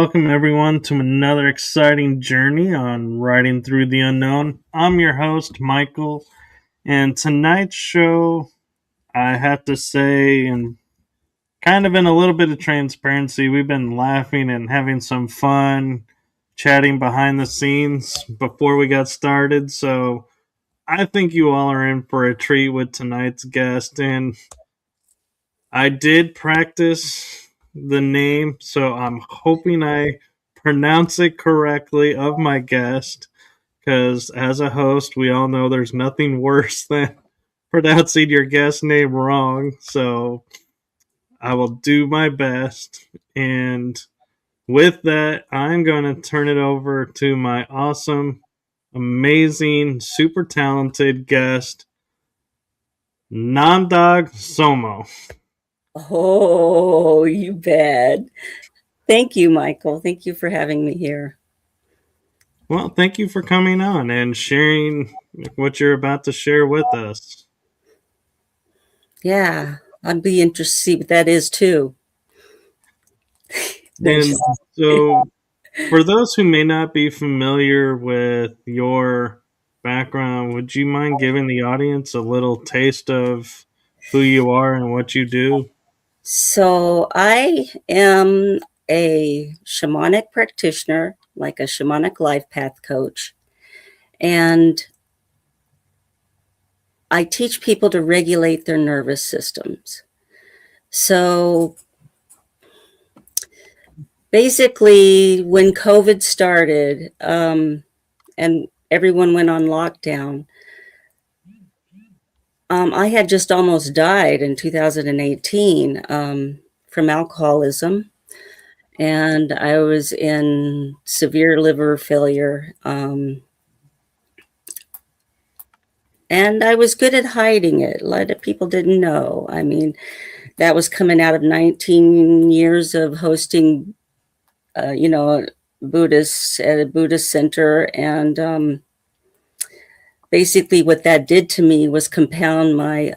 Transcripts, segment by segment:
welcome everyone to another exciting journey on Riding Through the Unknown. I'm your host, Michael, and tonight's show, I have to say, and kind of in a little bit of transparency, we've been laughing and having some fun chatting behind the scenes before we got started, so I think you all are in for a treat with tonight's guest, and I did practice the name, so I'm hoping I pronounce it correctly of my guest. Because as a host, we all know there's nothing worse than pronouncing your guest name wrong. So I will do my best. And with that, I'm going to turn it over to my awesome, amazing, super talented guest, Namdag Tsomo. Oh, you bet. Thank you, Michael. Thank you for having me here. Well, thank you for coming on and sharing what you're about to share with us. Yeah, I'd be interested to see what that is too. And so, for those who may not be familiar with your background, would you mind giving the audience a little taste of who you are and what you do? So I am a shamanic practitioner, like a shamanic life path coach. And I teach people to regulate their nervous systems. So basically, when COVID started and everyone went on lockdown, I had just almost died in 2018 from alcoholism, and I was in severe liver failure. And I was good at hiding it. A lot of people didn't know. I mean, that was coming out of 19 years of hosting, Buddhists at a Buddhist center. And basically what that did to me was compound my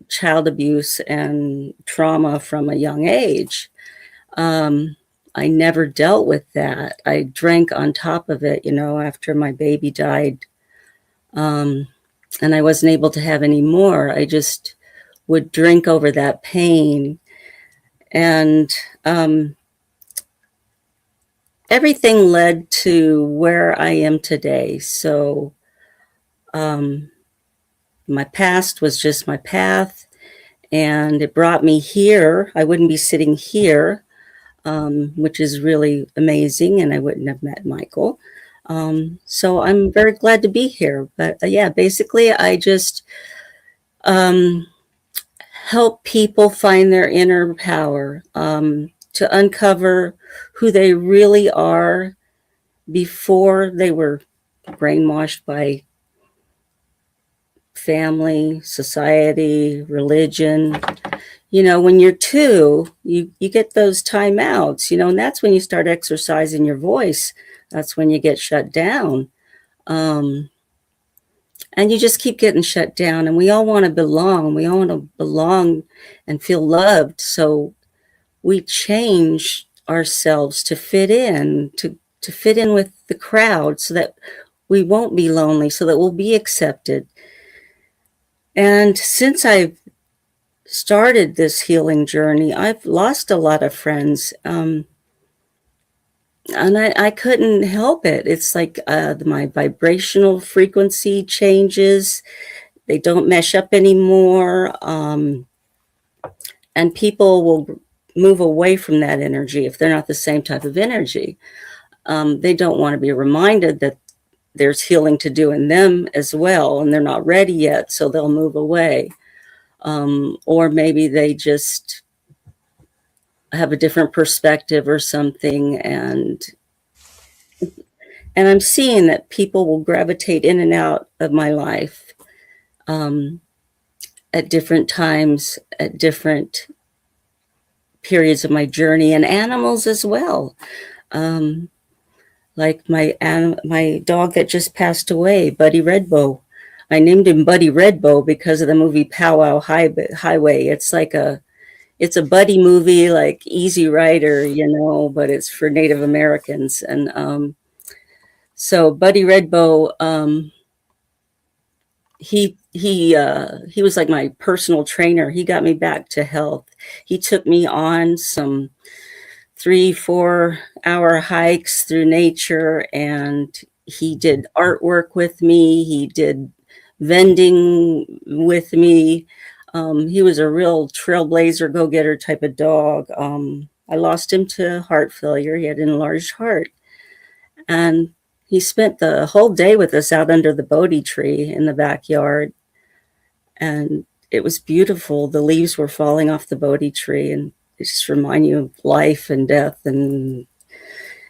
child abuse and trauma from a young age. I never dealt with that. I drank on top of it, after my baby died. And I wasn't able to have any more. I just would drink over that pain. And everything led to where I am today. So my past was just my path, and it brought me here. I wouldn't be sitting here, which is really amazing, and I wouldn't have met Michael. So I'm very glad to be here. But yeah, basically I just help people find their inner power, to uncover who they really are before they were brainwashed by family, society, religion. When you're two, you get those timeouts, and that's when you start exercising your voice. That's when you get shut down. And you just keep getting shut down. And we all want to belong. We all want to belong and feel loved. So we change ourselves to fit in, to fit in with the crowd so that we won't be lonely, so that we'll be accepted. And since I've started this healing journey, I've lost a lot of friends. And I couldn't help it. It's like my vibrational frequency changes. They don't mesh up anymore. And people will move away from that energy if they're not the same type of energy. They don't want to be reminded that there's healing to do in them as well, and they're not ready yet, so they'll move away. Or maybe they just have a different perspective or something, and I'm seeing that people will gravitate in and out of my life at different times, at different periods of my journey, and animals as well. Like my dog that just passed away, Buddy Redbow. I named him Buddy Redbow because of the movie Pow Wow Highway. It's like it's a buddy movie like Easy Rider, but it's for Native Americans. And so Buddy Redbow, he was like my personal trainer. He got me back to health. He took me on some 3-4 hour hikes through nature, and he did artwork with me. He did vending with me. He was a real trailblazer, go-getter type of dog. I lost him to heart failure. He had an enlarged heart. And he spent the whole day with us out under the Bodhi tree in the backyard. And it was beautiful. The leaves were falling off the Bodhi tree, and it just remind you of life and death, and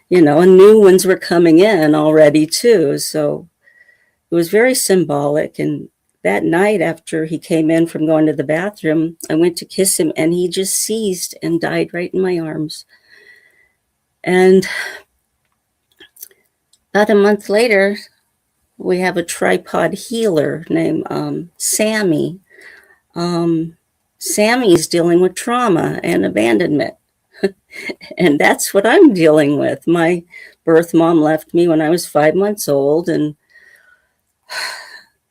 and new ones were coming in already too. So it was very symbolic. And that night, after he came in from going to the bathroom, I went to kiss him, and he just seized and died right in my arms. And about a month later, we have a tripod healer named Sammy. Sammy's dealing with trauma and abandonment. And that's what I'm dealing with. My birth mom left me when I was 5 months old. And,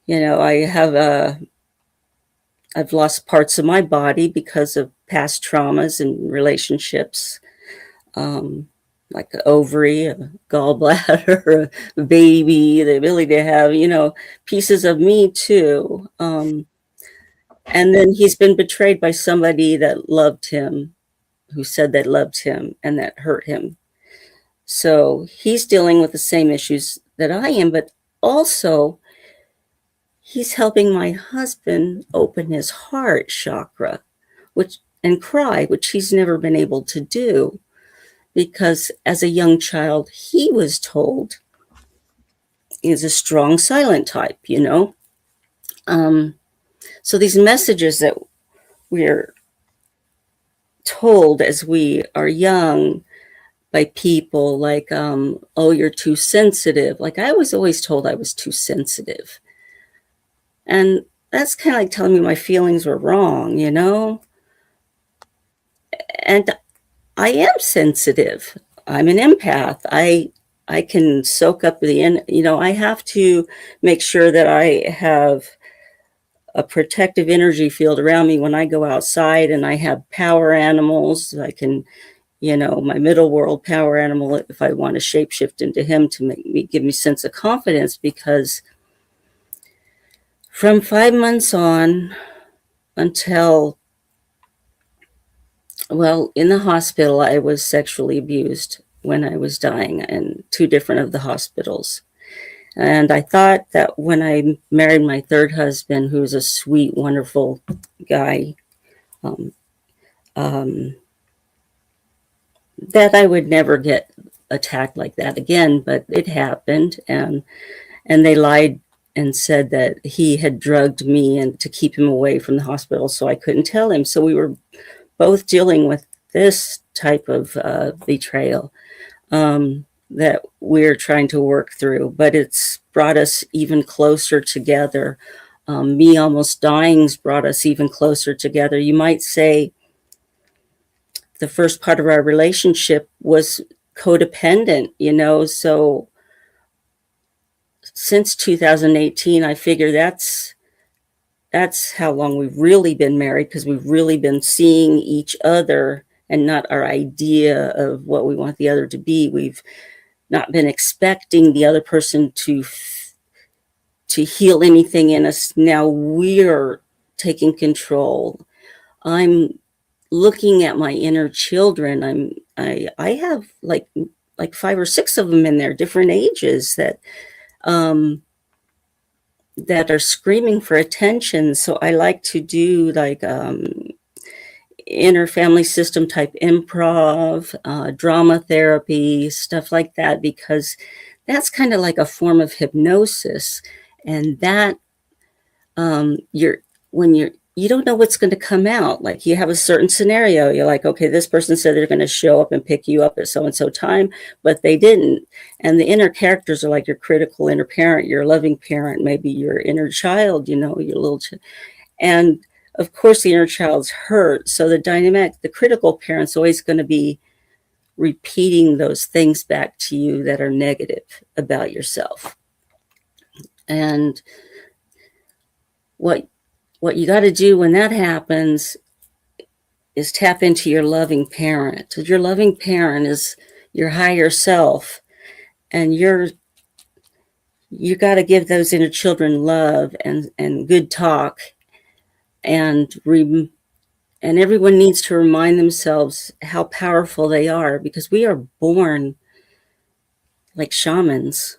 I've lost parts of my body because of past traumas and relationships. Like an ovary, a gallbladder, a baby, the ability to have, pieces of me too. And then he's been betrayed by somebody that loved him, who said they loved him, and that hurt him. So he's dealing with the same issues that I am, but also he's helping my husband open his heart chakra, and cry, which he's never been able to do. Because as a young child, he was told he's a strong silent type, So these messages that we're told as we are young by people like, oh, you're too sensitive. Like I was always told I was too sensitive. And that's kind of like telling me my feelings were wrong, And I am sensitive. I'm an empath. I can soak up I have to make sure that I have a protective energy field around me when I go outside, and I have power animals. I can, my middle world power animal, if I want to shapeshift into him to give me sense of confidence, because from 5 months on until, well, in the hospital, I was sexually abused when I was dying in 2 different of the hospitals. And I thought that when I married my third husband, who was a sweet, wonderful guy, that I would never get attacked like that again, but it happened. And they lied and said that he had drugged me and to keep him away from the hospital, so I couldn't tell him. So we were both dealing with this type of betrayal that we're trying to work through, but it's brought us even closer together. Me almost dying's brought us even closer together. You might say the first part of our relationship was codependent, so since 2018, I figure that's how long we've really been married, because we've really been seeing each other and not our idea of what we want the other to be. We've not been expecting the other person to heal anything in us. Now we're taking control. I'm looking at my inner children. I have like 5 or 6 of them in there, different ages, that are screaming for attention. So I like to do like inner family system type improv, drama therapy, stuff like that, because that's kind of like a form of hypnosis. And that you don't know what's going to come out. Like you have a certain scenario, you're like, okay, this person said they're going to show up and pick you up at so and so time, but they didn't. And the inner characters are like your critical inner parent, your loving parent, maybe your inner child, your little and of course, the inner child's hurt. So the dynamic, the critical parent's always going to be repeating those things back to you that are negative about yourself. And what you got to do when that happens is tap into your loving parent. Your loving parent is your higher self, and you got to give those inner children love and good talk, and everyone needs to remind themselves how powerful they are, because we are born like shamans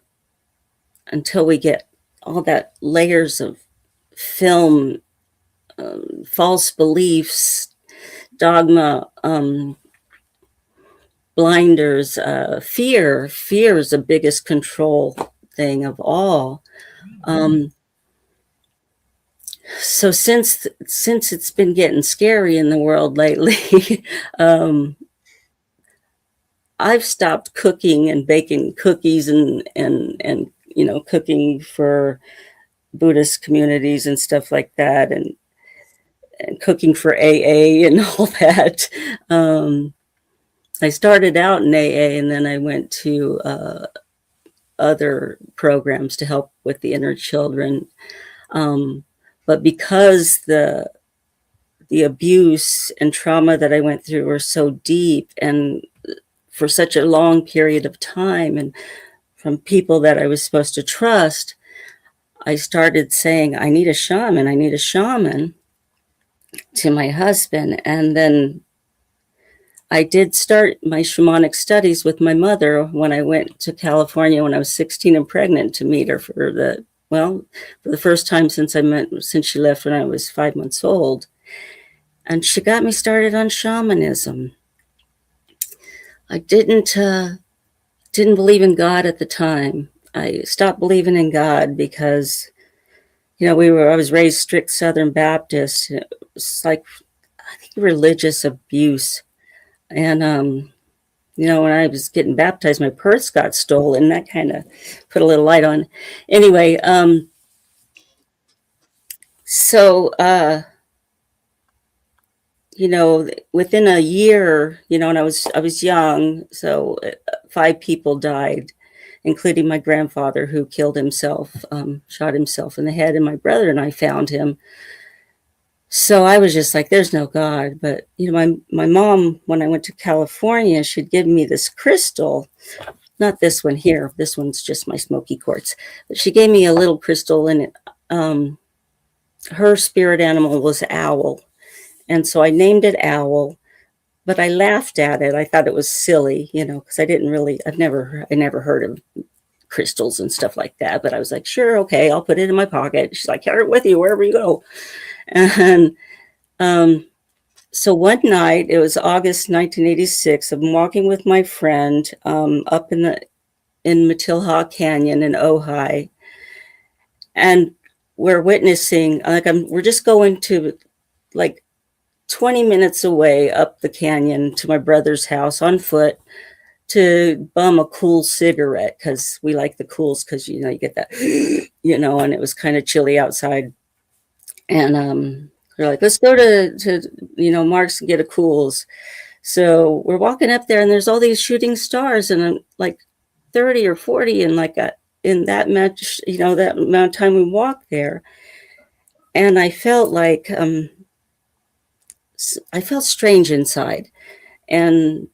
until we get all that layers of film, false beliefs, dogma, blinders, fear. Fear is the biggest control thing of all. So since it's been getting scary in the world lately, I've stopped cooking and baking cookies and cooking for Buddhist communities and stuff like that, and cooking for AA and all that. I started out in AA, and then I went to other programs to help with the inner children. But because the abuse and trauma that I went through were so deep and for such a long period of time, and from people that I was supposed to trust, I started saying, I need a shaman to my husband. And then I did start my shamanic studies with my mother when I went to California when I was 16 and pregnant, to meet her for the first time since she left when I was 5 months old. And she got me started on shamanism. I didn't believe in God at the time. I stopped believing in God because, I was raised strict Southern Baptist. It was like, I think, religious abuse. And, when I was getting baptized, my purse got stolen. That kind of put a little light on. Anyway, so, within a year, and I was young, so 5 people died, including my grandfather, who killed himself, shot himself in the head, and my brother and I found him. So I was just like, there's no God. But, my mom, when I went to California, she'd give me this crystal, not this one here. This one's just my smoky quartz. But she gave me a little crystal, and her spirit animal was owl. And so I named it Owl, but I laughed at it. I thought it was silly, because I never heard of crystals and stuff like that. But I was like, sure, okay, I'll put it in my pocket. She's like, carry it with you wherever you go. And so one night, it was August 1986, I'm walking with my friend up in Matilha Canyon in Ojai. And we're witnessing, we're just going to 20 minutes away up the canyon to my brother's house on foot to bum a cool cigarette, because we like the cools, because you get that and it was kind of chilly outside, and we're like, let's go to Mark's and get a cools. So we're walking up there, and there's all these shooting stars, and like 30 or 40, and in that much that amount of time we walked there, and I felt like I felt strange inside. And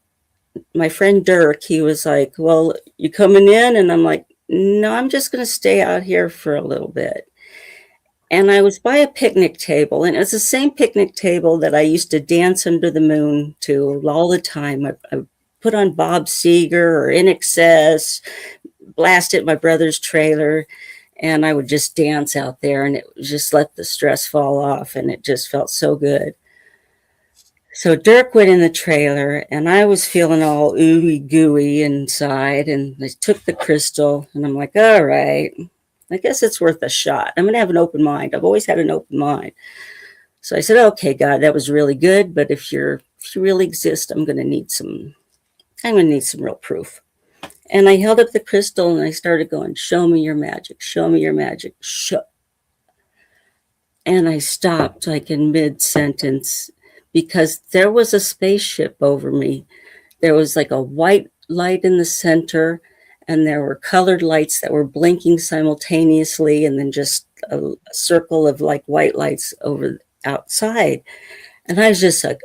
my friend Dirk, he was like, well, you coming in? And I'm like, no, I'm just going to stay out here for a little bit. And I was by a picnic table, and it was the same picnic table that I used to dance under the moon to all the time. I put on Bob Seger or In Excess, blast at my brother's trailer, and I would just dance out there, and it would just let the stress fall off, and it just felt so good. So Dirk went in the trailer, and I was feeling all ooey gooey inside, and I took the crystal, and I'm like, all right, I guess it's worth a shot. I'm going to have an open mind. I've always had an open mind. So I said, okay, God, that was really good, but if you really exist, I'm going to need some real proof. And I held up the crystal, and I started going, show me your magic, show me your magic. And I stopped like in mid-sentence because there was a spaceship over me. There was like a white light in the center, and there were colored lights that were blinking simultaneously, and then just a circle of like white lights over outside. And I was just like,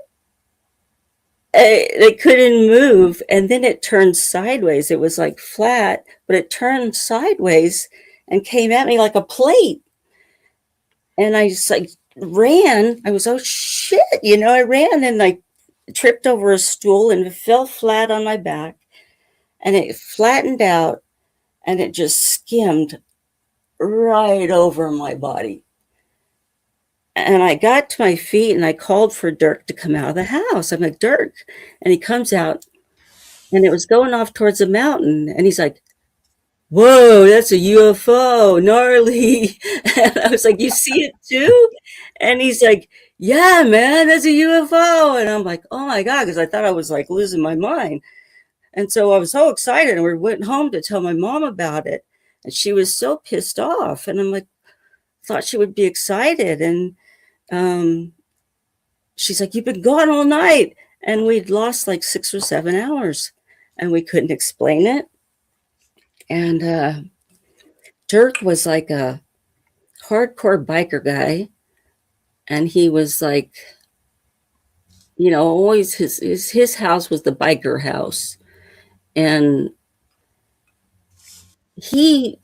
they couldn't move. And then it turned sideways. It was like flat, but it turned sideways and came at me like a plate. And I just like ran. I was, oh shit, I ran and I tripped over a stool and fell flat on my back, and it flattened out and it just skimmed right over my body. And I got to my feet and I called for Dirk to come out of the house. I'm like, Dirk. And he comes out and it was going off towards the mountain. And he's like, whoa, that's a UFO, gnarly. And I was like, you see it too? And he's like, yeah, man, that's a UFO. And I'm like, oh my God, because I thought I was like losing my mind. And so I was so excited, and we went home to tell my mom about it. And she was so pissed off. And I'm like, thought she would be excited. And um, she's like, you've been gone all night. And we'd lost like 6 or 7 hours and we couldn't explain it. And Dirk was like a hardcore biker guy. And he was like, always his house was the biker house. And he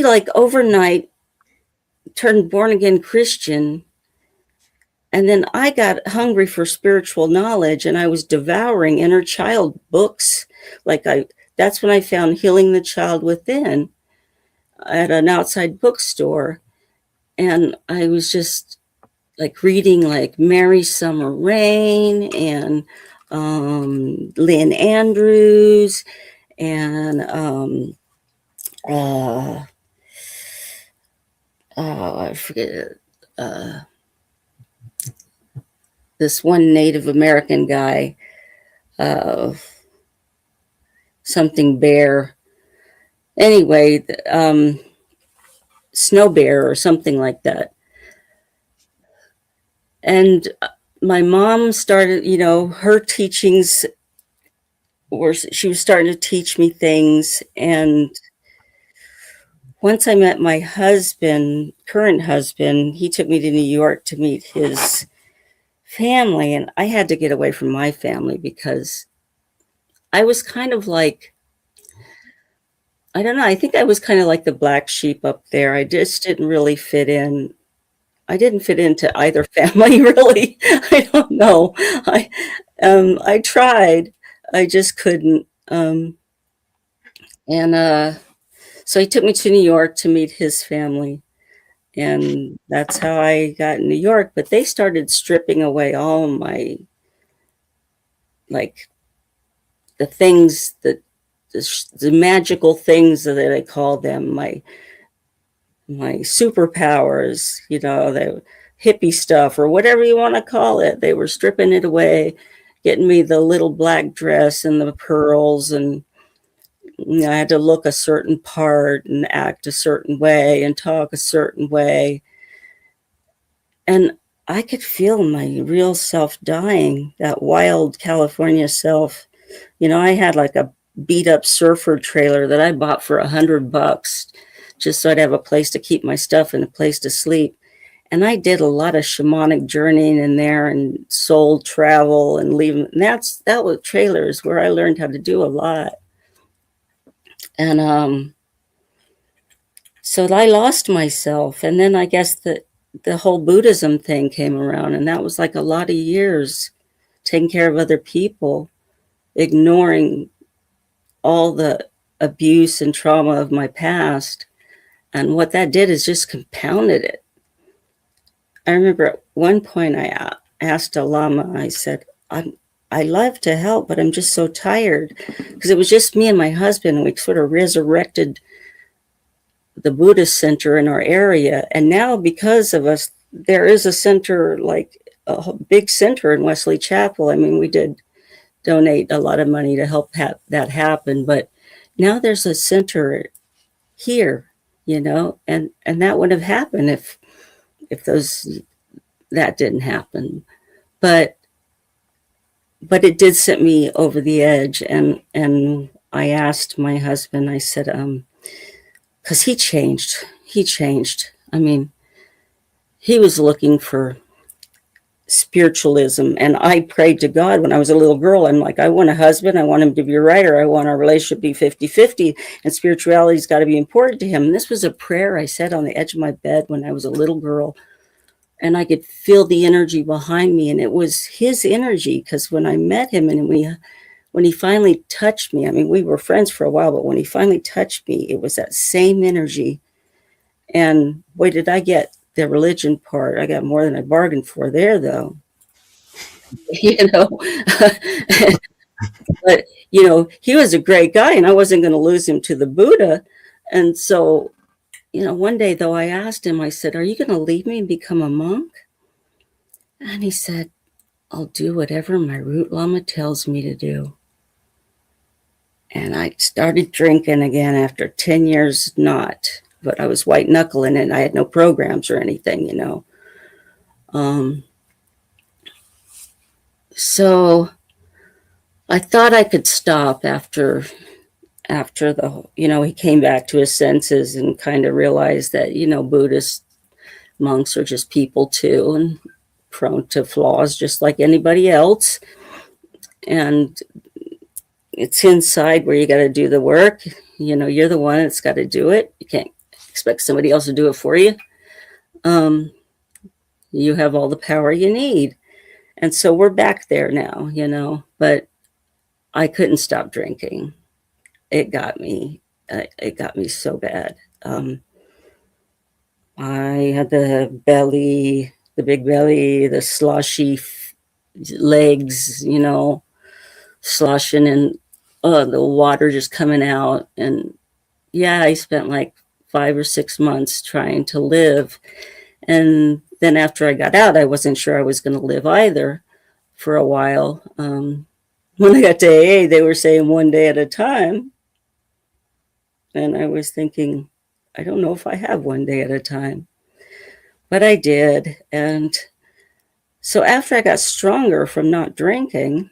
like overnight turned born again Christian. And then I got hungry for spiritual knowledge, and I was devouring inner child books. That's when I found Healing the Child Within at an outside bookstore. And I was just like reading like Mary Summer Rain and Lynn Andrews and I forget this one Native American guy, something bear. Anyway, Snow Bear or something like that. And my mom started, her teachings she was starting to teach me things. And once I met my husband, current husband, he took me to New York to meet his family. And I had to get away from my family because I was kind of like, I don't know, I think I was kind of like the black sheep up there. I just didn't really fit in. I didn't fit into either family, really. I don't know. I tried. I just couldn't. And so he took me to New York to meet his family. And that's how I got in New York. But they started stripping away all my, like, the things that, the magical things that I call them, my superpowers, the hippie stuff or whatever you want to call it. They were stripping it away, getting me the little black dress and the pearls, and I had to look a certain part and act a certain way and talk a certain way. And I could feel my real self dying, that wild California self. I had like a beat up surfer trailer that I bought for $100 just so I'd have a place to keep my stuff and a place to sleep. And I did a lot of shamanic journeying in there and soul travel and leaving. And that was trailers where I learned how to do a lot. And so I lost myself. And then I guess the whole Buddhism thing came around, and that was like a lot of years taking care of other people, ignoring all the abuse and trauma of my past. And what that did is just compounded it. I remember at one point I asked a lama, I said, I love to help, but I'm just so tired. Because it was just me and my husband, and we sort of resurrected the Buddhist center in our area. And now because of us, there is a center, like a big center in Wesley Chapel. I mean, we did donate a lot of money to help that happen. But now there's a center here, and that would have happened if those that didn't happen. But it did set me over the edge, and I asked my husband. I said, because he changed. I mean, he was looking for spiritualism, and I prayed to God when I was a little girl. I'm like, I want a husband, I want him to be a writer, I want our relationship to be 50-50, and spirituality's got to be important to him. And this was a prayer I said on the edge of my bed when I was a little girl, and I could feel the energy behind me, and it was his energy. Because when I met him, and when he finally touched me, I mean, we were friends for a while, but when he finally touched me, it was that same energy. And boy, did I get the religion part. I got more than I bargained for there, though. you know but he was a great guy, and I wasn't going to lose him to the Buddha. And so, one day, though, I asked him, I said, are you going to leave me and become a monk? And he said, I'll do whatever my root lama tells me to do. And I started drinking again after 10 years not, but I was white knuckling it. I had no programs or anything. So I thought I could stop after he came back to his senses and kind of realized that, Buddhist monks are just people too, and prone to flaws just like anybody else. And it's inside where you got to do the work. You're the one that's got to do it. You can't expect somebody else to do it for you. You have all the power you need. And so we're back there now, but I couldn't stop drinking. It got me so bad. I had the big belly, the sloshy legs, sloshing, and the water just coming out. And yeah, I spent like 5 or 6 months trying to live. And then after I got out, I wasn't sure I was going to live either for a while. When I got to AA, they were saying one day at a time. And I was thinking, I don't know if I have one day at a time. But I did. And so after I got stronger from not drinking,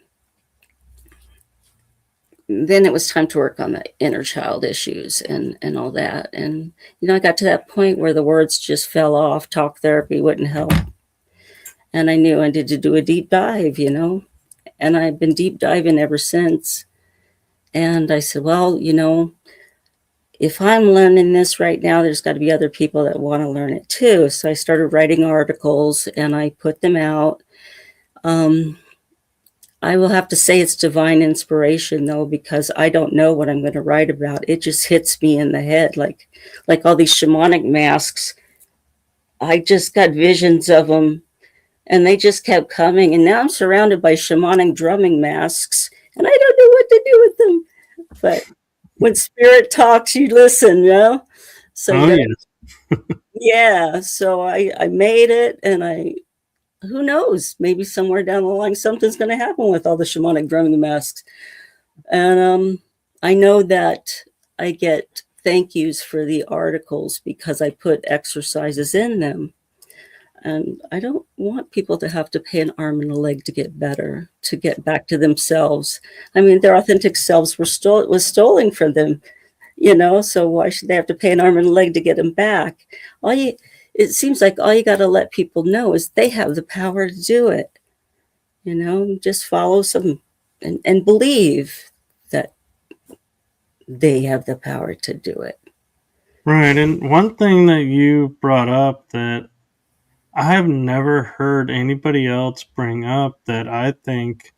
then it was time to work on the inner child issues and all that. And, I got to that point where the words just fell off. Talk therapy wouldn't help. And I knew I needed to do a deep dive, and I've been deep diving ever since. And I said, well, if I'm learning this right now, there's got to be other people that want to learn it too. So I started writing articles and I put them out. I will have to say it's divine inspiration, though, because I don't know what I'm going to write about. It just hits me in the head, like all these shamanic masks. I just got visions of them, and they just kept coming. And now I'm surrounded by shamanic drumming masks, and I don't know what to do with them. But when spirit talks, you listen, So yeah. So I made it, and who knows? Maybe somewhere down the line, something's going to happen with all the shamanic drumming masks. And I know that I get thank yous for the articles because I put exercises in them. And I don't want people to have to pay an arm and a leg to get better, to get back to themselves. I mean, their authentic selves was stolen from them, so why should they have to pay an arm and a leg to get them back? It seems like all you got to let people know is they have the power to do it. Just follow some and believe that they have the power to do it. Right. And one thing that you brought up that I have never heard anybody else bring up that I think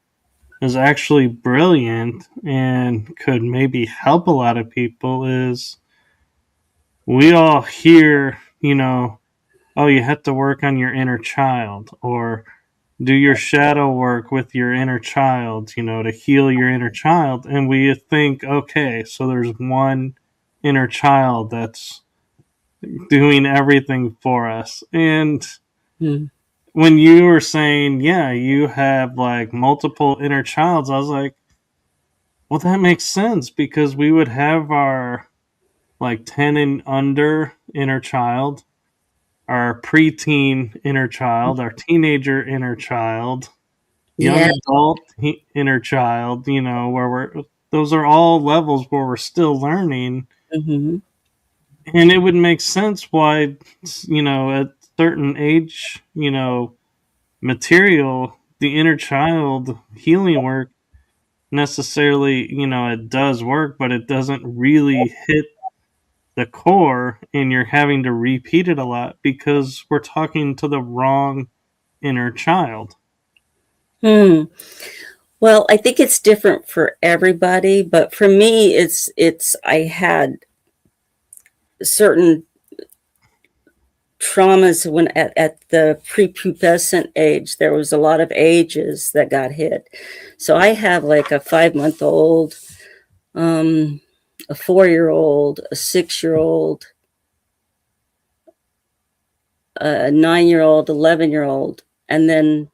is actually brilliant and could maybe help a lot of people is we all hear, oh, you have to work on your inner child or do your shadow work with your inner child, to heal your inner child. And we think, okay, so there's one inner child that's doing everything for us. And when you were saying, yeah, you have like multiple inner childs, I was like, well, that makes sense because we would have our like 10 and under inner child, our preteen inner child, our teenager inner child, young Yeah. adult inner child, where those are all levels where we're still learning. Mm-hmm. And it would make sense why, at certain age, material, the inner child healing work necessarily, it does work, but it doesn't really hit the core, and you're having to repeat it a lot because we're talking to the wrong inner child. Hmm. Well, I think it's different for everybody, but for me, it's I had certain traumas when at the prepubescent age. There was a lot of ages that got hit. So I have like a 5-month-old, a 4-year-old, a 6-year-old, a 9-year-old, 11-year-old, and then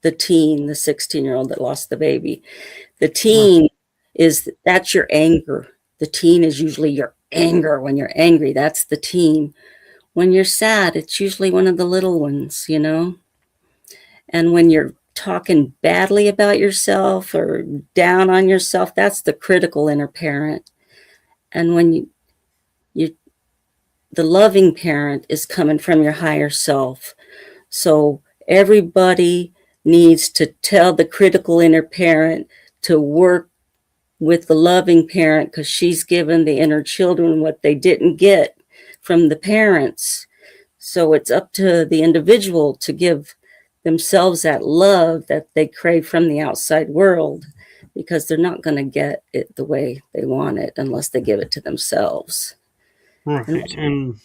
the teen, the 16-year-old that lost the baby. The teen that's your anger. The teen is usually your anger. When you're angry, that's the teen. When you're sad, it's usually one of the little ones, And when you're talking badly about yourself or down on yourself, that's the critical inner parent. And when you the loving parent is coming from your higher self. So everybody needs to tell the critical inner parent to work with the loving parent, because she's given the inner children what they didn't get from the parents. So it's up to the individual to give themselves that love that they crave from the outside world, because they're not going to get it the way they want it unless they give it to themselves. And Right. And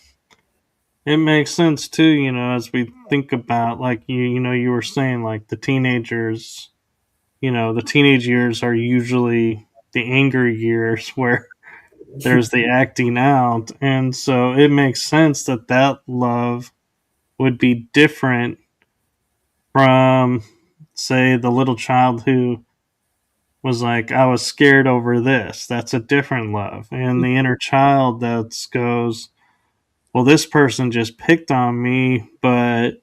it makes sense too, as we think about, like, you were saying, like, the teenagers, the teenage years are usually the anger years where there's the acting out. And so it makes sense that that love would be different from, say, the little child who was like, I was scared over this. That's a different love. And the inner child that goes, well, this person just picked on me, but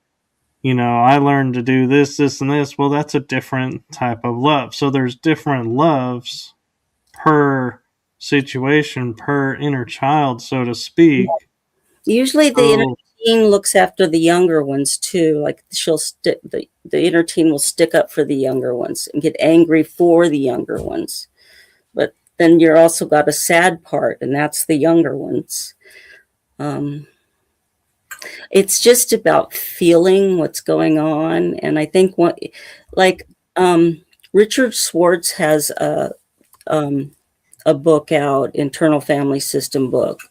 I learned to do this, this, and this. Well, that's a different type of love. So there's different loves per situation, per inner child, so to speak. usually the inner So, teen looks after the younger ones too. Like she'll stick the inner teen will stick up for the younger ones and get angry for the younger ones. But then you're also got a sad part, and that's the younger ones. Um, it's just about feeling what's going on. And I think like um, Richard Schwartz has um, a book out, Internal Family System book.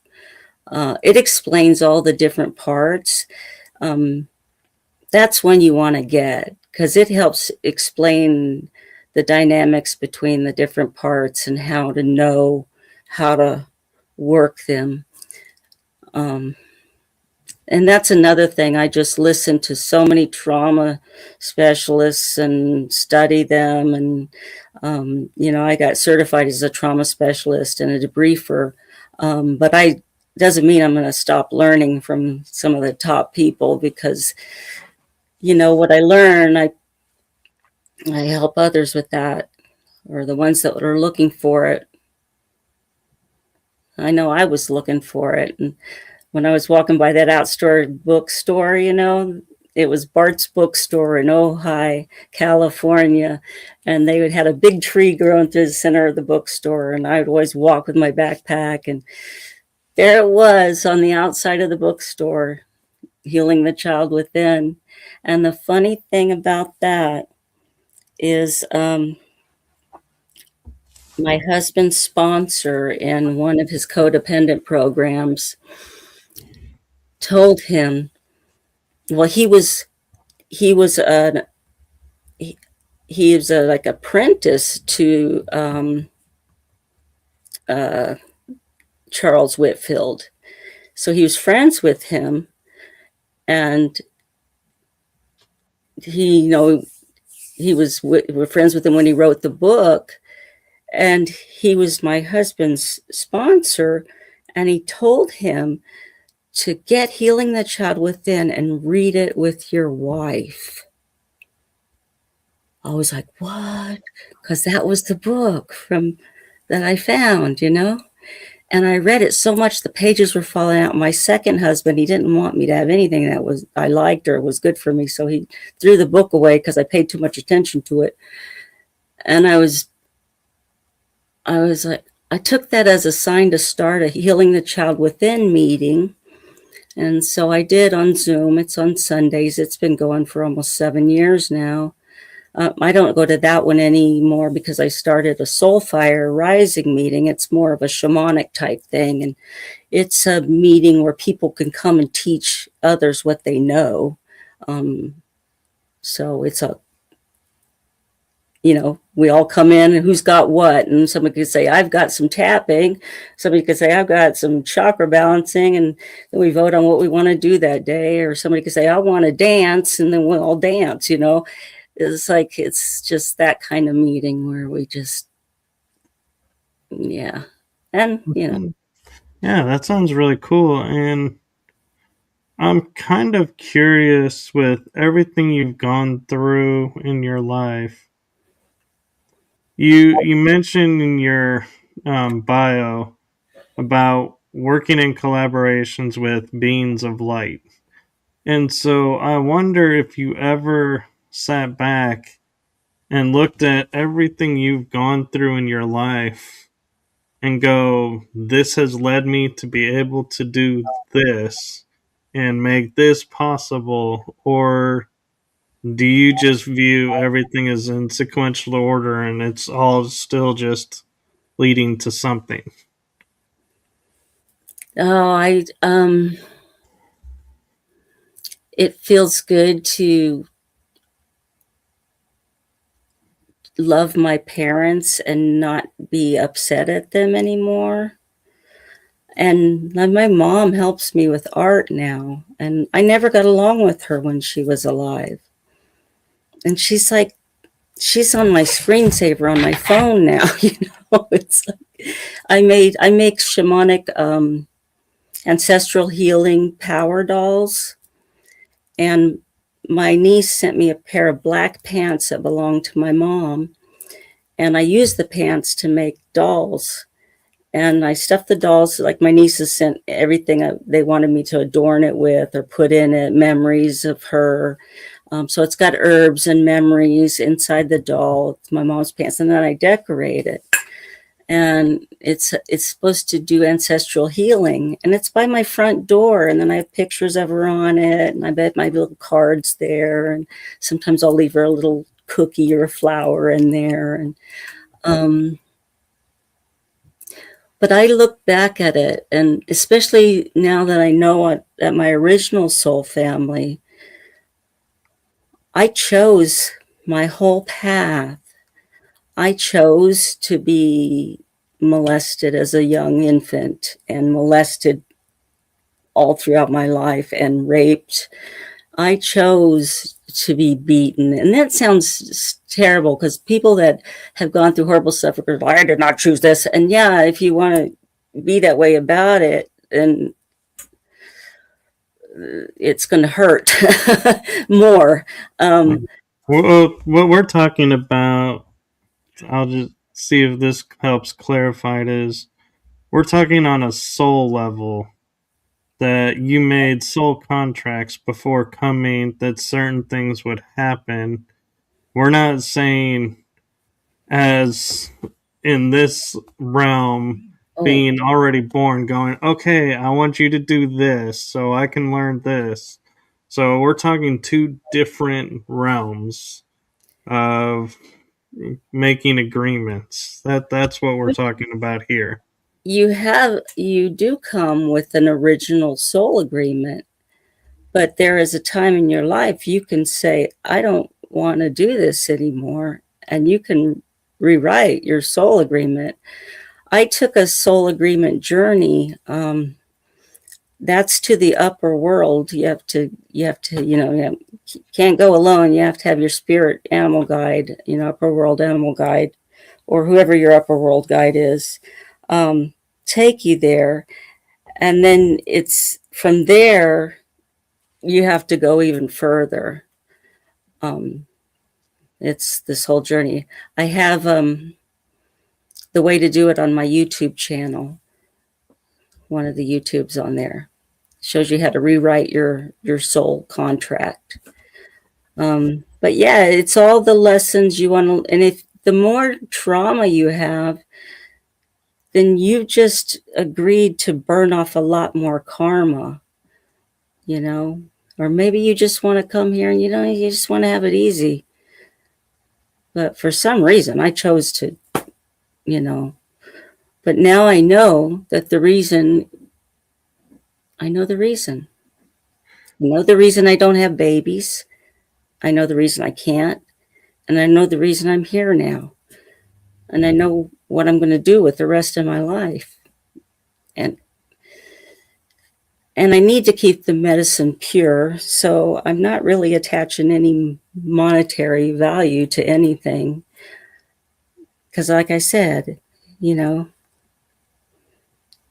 It explains all the different parts. Um, that's one you want to get, because it helps explain the dynamics between the different parts and how to know how to work them. Um, and that's another thing. I just listen to so many trauma specialists and study them. And, I got certified as a trauma specialist and a debriefer. But I doesn't mean I'm going to stop learning from some of the top people, because, what I learn, I help others with that, or the ones that are looking for it. I know I was looking for it. And when I was walking by that outdoor bookstore, it was Bart's Bookstore in Ojai, California. And they had a big tree growing through the center of the bookstore. And I would always walk with my backpack. And there it was on the outside of the bookstore, healing the child within. And the funny thing about that is my husband's sponsor in one of his codependent programs told him, well, he was an he was a like apprentice to uh, Charles Whitfield, so he was friends with him, and we're friends with him when he wrote the book, and he was my husband's sponsor, and he told him to get Healing the Child Within and read it with your wife. I was like, what? Because that was the book that I found, And I read it so much the pages were falling out. My second husband, he didn't want me to have anything that I liked or was good for me, so he threw the book away because I paid too much attention to it. And I was like, I took that as a sign to start a Healing the Child Within meeting. And so I did on Zoom. It's on Sundays. It's been going for almost 7 years now. I don't go to that one anymore because I started a Soul Fire Rising meeting. It's more of a shamanic type thing. And it's a meeting where people can come and teach others what they know. So it's we all come in and who's got what. And somebody could say, I've got some tapping. Somebody could say, I've got some chakra balancing. And then we vote on what we want to do that day. Or somebody could say, I want to dance. And then we'll all dance, It's like, it's just that kind of meeting where we just, yeah. And, Yeah, that sounds really cool. And I'm kind of curious with everything you've gone through in your life. You mentioned in your bio about working in collaborations with beings of light. And so I wonder if you ever sat back and looked at everything you've gone through in your life and go, this has led me to be able to do this and make this possible, or do you just view everything as in sequential order and it's all still just leading to something? It feels good to love my parents and not be upset at them anymore. And my mom helps me with art now. And I never got along with her when she was alive. And she's on my screensaver on my phone now. It's like I make shamanic ancestral healing power dolls. And my niece sent me a pair of black pants that belonged to my mom. And I used the pants to make dolls. And I stuffed the dolls, like my nieces sent everything they wanted me to adorn it with or put in it, memories of her. So it's got herbs and memories inside the doll. It's my mom's pants. And then I decorate it. And it's supposed to do ancestral healing. And it's by my front door. And then I have pictures of her on it. And I bet my little cards there. And sometimes I'll leave her a little cookie or a flower in there. And but I look back at it, and especially now that I know at my original soul family, I chose my whole path. I chose to be molested as a young infant and molested all throughout my life and raped. I chose to be beaten. And that sounds terrible because people that have gone through horrible stuff are like, I did not choose this. And yeah, if you want to be that way about it, then it's going to hurt more. What we're talking about, I'll just see if this helps clarify it, is we're talking on a soul level that you made soul contracts before coming that certain things would happen. We're not saying as in this realm being already born going, okay, I want you to do this so I can learn this. So we're talking two different realms of making agreements. That's what we're talking about here. You do come with an original soul agreement, but there is a time in your life you can say, I don't want to do this anymore, and you can rewrite your soul agreement. I took a soul agreement journey. That's to the upper world. You can't go alone. You have to have your spirit animal guide, upper world animal guide, or whoever your upper world guide is, take you there. And then it's from there, you have to go even further. Um, it's this whole journey. I have the way to do it on my YouTube channel. One of the YouTubes on there shows you how to rewrite your soul contract. But yeah, it's all the lessons you want to, and if the more trauma you have, then you just agreed to burn off a lot more karma, you know? Or maybe you just want to come here and you just want to have it easy. But for some reason, I chose to, you know. But now I know that I know the reason. I know the reason I don't have babies. I know the reason I can't. And I know the reason I'm here now. And I know what I'm going to do with the rest of my life. And I need to keep the medicine pure, so I'm not really attaching any monetary value to anything. Because, like I said, you know,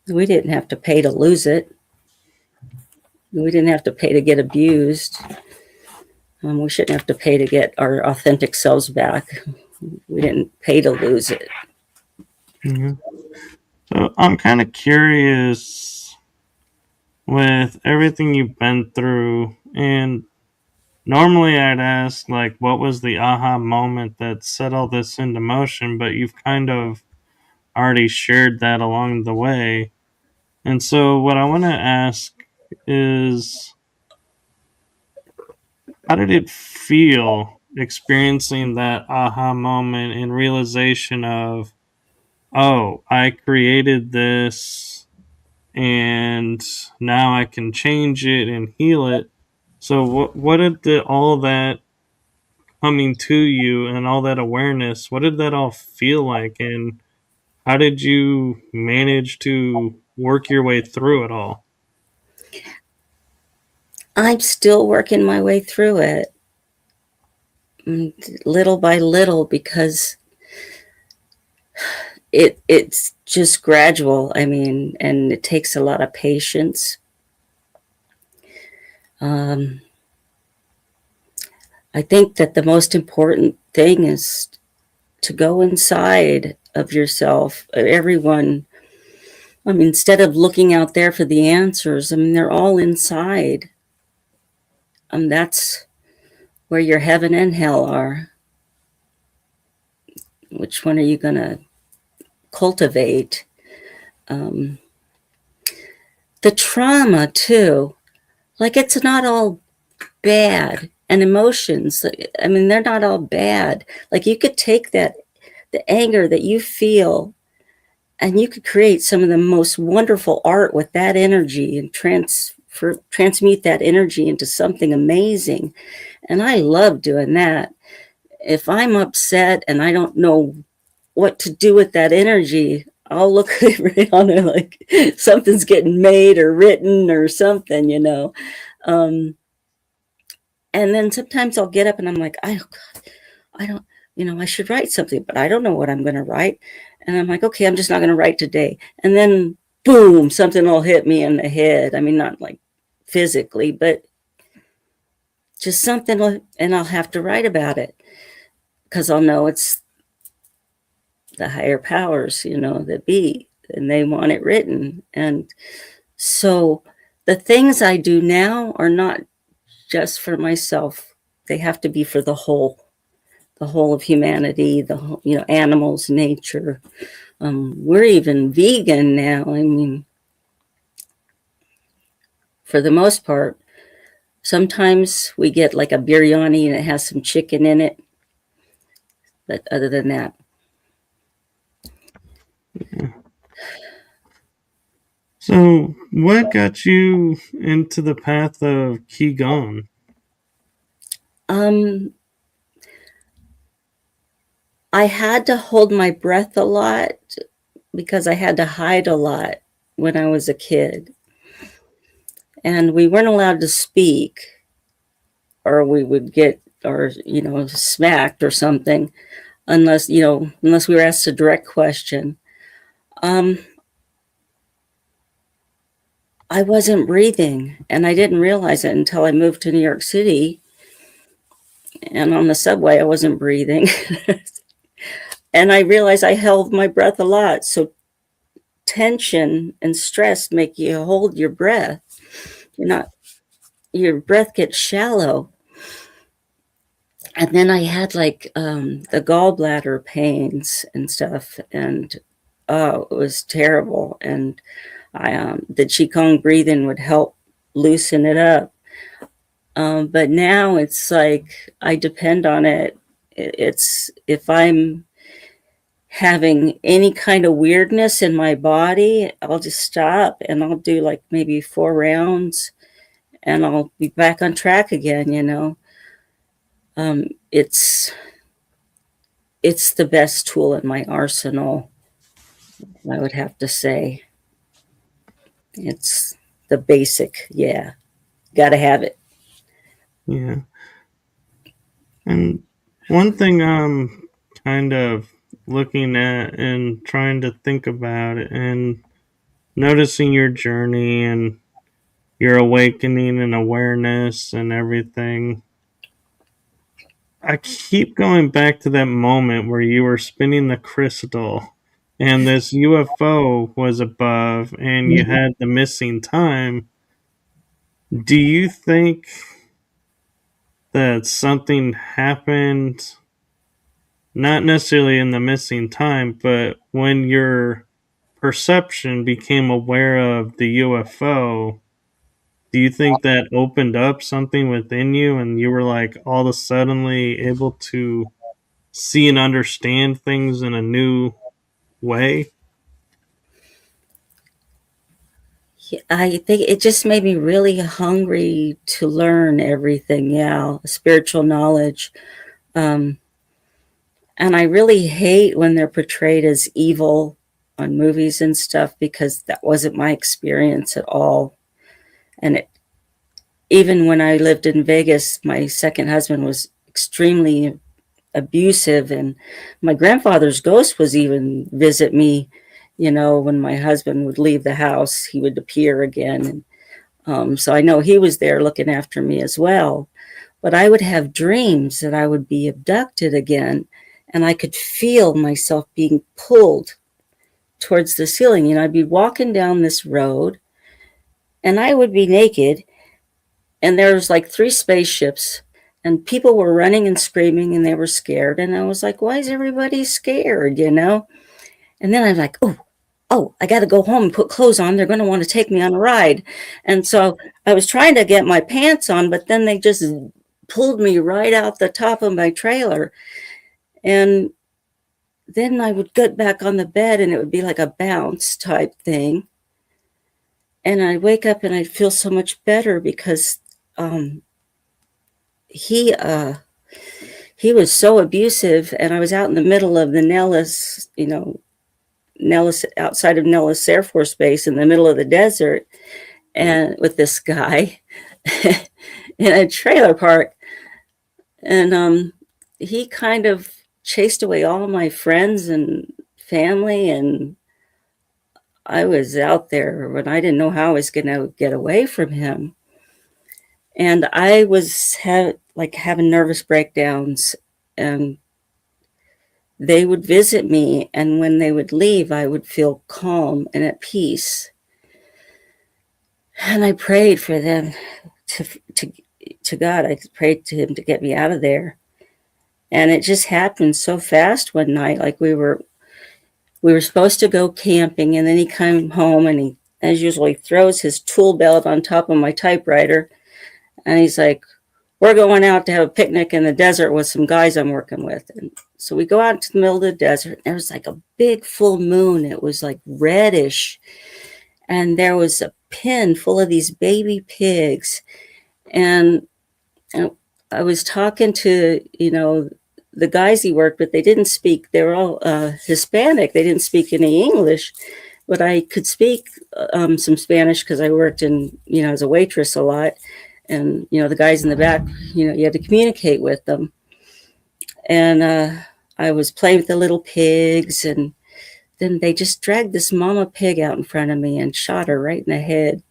we didn't have to pay to lose it. We didn't have to pay to get abused. We shouldn't have to pay to get our authentic selves back. We didn't pay to lose it. Mm-hmm. So I'm kind of curious with everything you've been through, and normally I'd ask, like, what was the aha moment that set all this into motion, but you've kind of already shared that along the way. And so, what I want to ask is, how did it feel experiencing that aha moment and realization of, oh, I created this and now I can change it and heal it? So, what did all that coming to you and all that awareness, what did that all feel like? And how did you manage to work your way through it all? I'm still working my way through it, little by little, because it's just gradual. I mean, and it takes a lot of patience. Um, I think that the most important thing is to go inside of yourself. Everyone, I mean, instead of looking out there for the answers, I mean, they're all inside. That's where your heaven and hell are. Which one are you going to cultivate? Um, the trauma, too, like it's not all bad. And emotions, I mean, they're not all bad. Like you could take that, the anger that you feel, and you could create some of the most wonderful art with that energy and transmute that energy into something amazing. And I love doing that. If I'm upset and I don't know what to do with that energy, I'll look right on it like something's getting made or written or something, you know. And then sometimes I'll get up and I'm like, oh God, I don't, I should write something, but I don't know what I'm going to write. And I'm like, okay, I'm just not going to write today. And then boom, something will hit me in the head. I mean, not like physically, but just something, and I'll have to write about it because I'll know it's the higher powers, that be, and they want it written. And so the things I do now are not just for myself. They have to be for the whole of humanity, the whole, animals, nature. We're even vegan now. I mean, for the most part, sometimes we get like a biryani and it has some chicken in it. But other than that, So, what got you into the path of qigong? um, I had to hold my breath a lot because I had to hide a lot when I was a kid. And we weren't allowed to speak, or we would get, or, smacked or something, unless we were asked a direct question. Um, I wasn't breathing, and I didn't realize it until I moved to New York City. And on the subway, I wasn't breathing. And I realized I held my breath a lot. So tension and stress make you hold your breath. You're not, your breath gets shallow. And then I had like the gallbladder pains and stuff, and oh, it was terrible. And the qigong breathing would help loosen it up. But now it's like I depend on it. It's if I'm having any kind of weirdness in my body, I'll just stop and I'll do like maybe 4 rounds, and I'll be back on track again. Um, it's it's the best tool in my arsenal. I would have to say it's the basic. Yeah, got to have it. Yeah. And one thing I'm kind of looking at and trying to think about it and noticing your journey and your awakening and awareness and everything. I keep going back to that moment where you were spinning the crystal and this UFO was above and you had the missing time. Do you think that something happened, not necessarily in the missing time, but when your perception became aware of the UFO? Do you think that opened up something within you and you were like all of a suddenly able to see and understand things in a new way? I think it just made me really hungry to learn everything. Yeah, spiritual knowledge. Um, and I really hate when they're portrayed as evil on movies and stuff, because that wasn't my experience at all. And even when I lived in Vegas, my second husband was extremely abusive, and my grandfather's ghost was even visit me. When my husband would leave the house, he would appear again, and so I know he was there looking after me as well. But I would have dreams that I would be abducted again, and I could feel myself being pulled towards the ceiling. I'd be walking down this road, and I would be naked, and there was like 3 spaceships, and people were running and screaming, and they were scared. And I was like, why is everybody scared? And then I'm like, oh, I got to go home and put clothes on. They're going to want to take me on a ride. And so I was trying to get my pants on, but then they just pulled me right out the top of my trailer. And then I would get back on the bed, and it would be like a bounce type thing. And I'd wake up and I'd feel so much better, because he he was so abusive, and I was out in the middle of the Nellis, outside of Nellis Air Force Base, in the middle of the desert, and with this guy in a trailer park. And he kind of chased away all my friends and family, and I was out there when I didn't know how I was going to get away from him. And I was having nervous breakdowns, and they would visit me, and when they would leave, I would feel calm and at peace. And I prayed for them to God. I prayed to him to get me out of there. And it just happened so fast one night. Like we were supposed to go camping, and then he came home, and he, as usual, he throws his tool belt on top of my typewriter, and he's like, we're going out to have a picnic in the desert with some guys I'm working with. And so we go out into the middle of the desert. There was like a big full moon. It was like reddish. And there was a pen full of these baby pigs. And I was talking to, the guys he worked with. They didn't speak. They were all Hispanic. They didn't speak any English. But I could speak some Spanish, because I worked in, as a waitress a lot. And, the guys in the back, you had to communicate with them. And I was playing with the little pigs, and then they just dragged this mama pig out in front of me and shot her right in the head.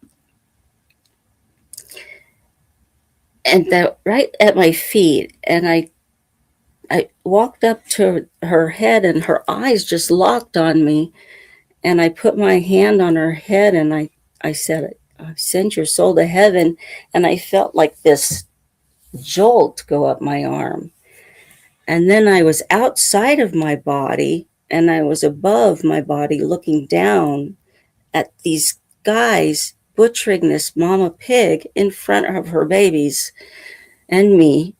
and right at my feet. And I walked up to her head, and her eyes just locked on me. And I put my hand on her head, and I said, I send your soul to heaven. And I felt like this jolt go up my arm. And then I was outside of my body, and I was above my body looking down at these guys butchering this mama pig in front of her babies and me.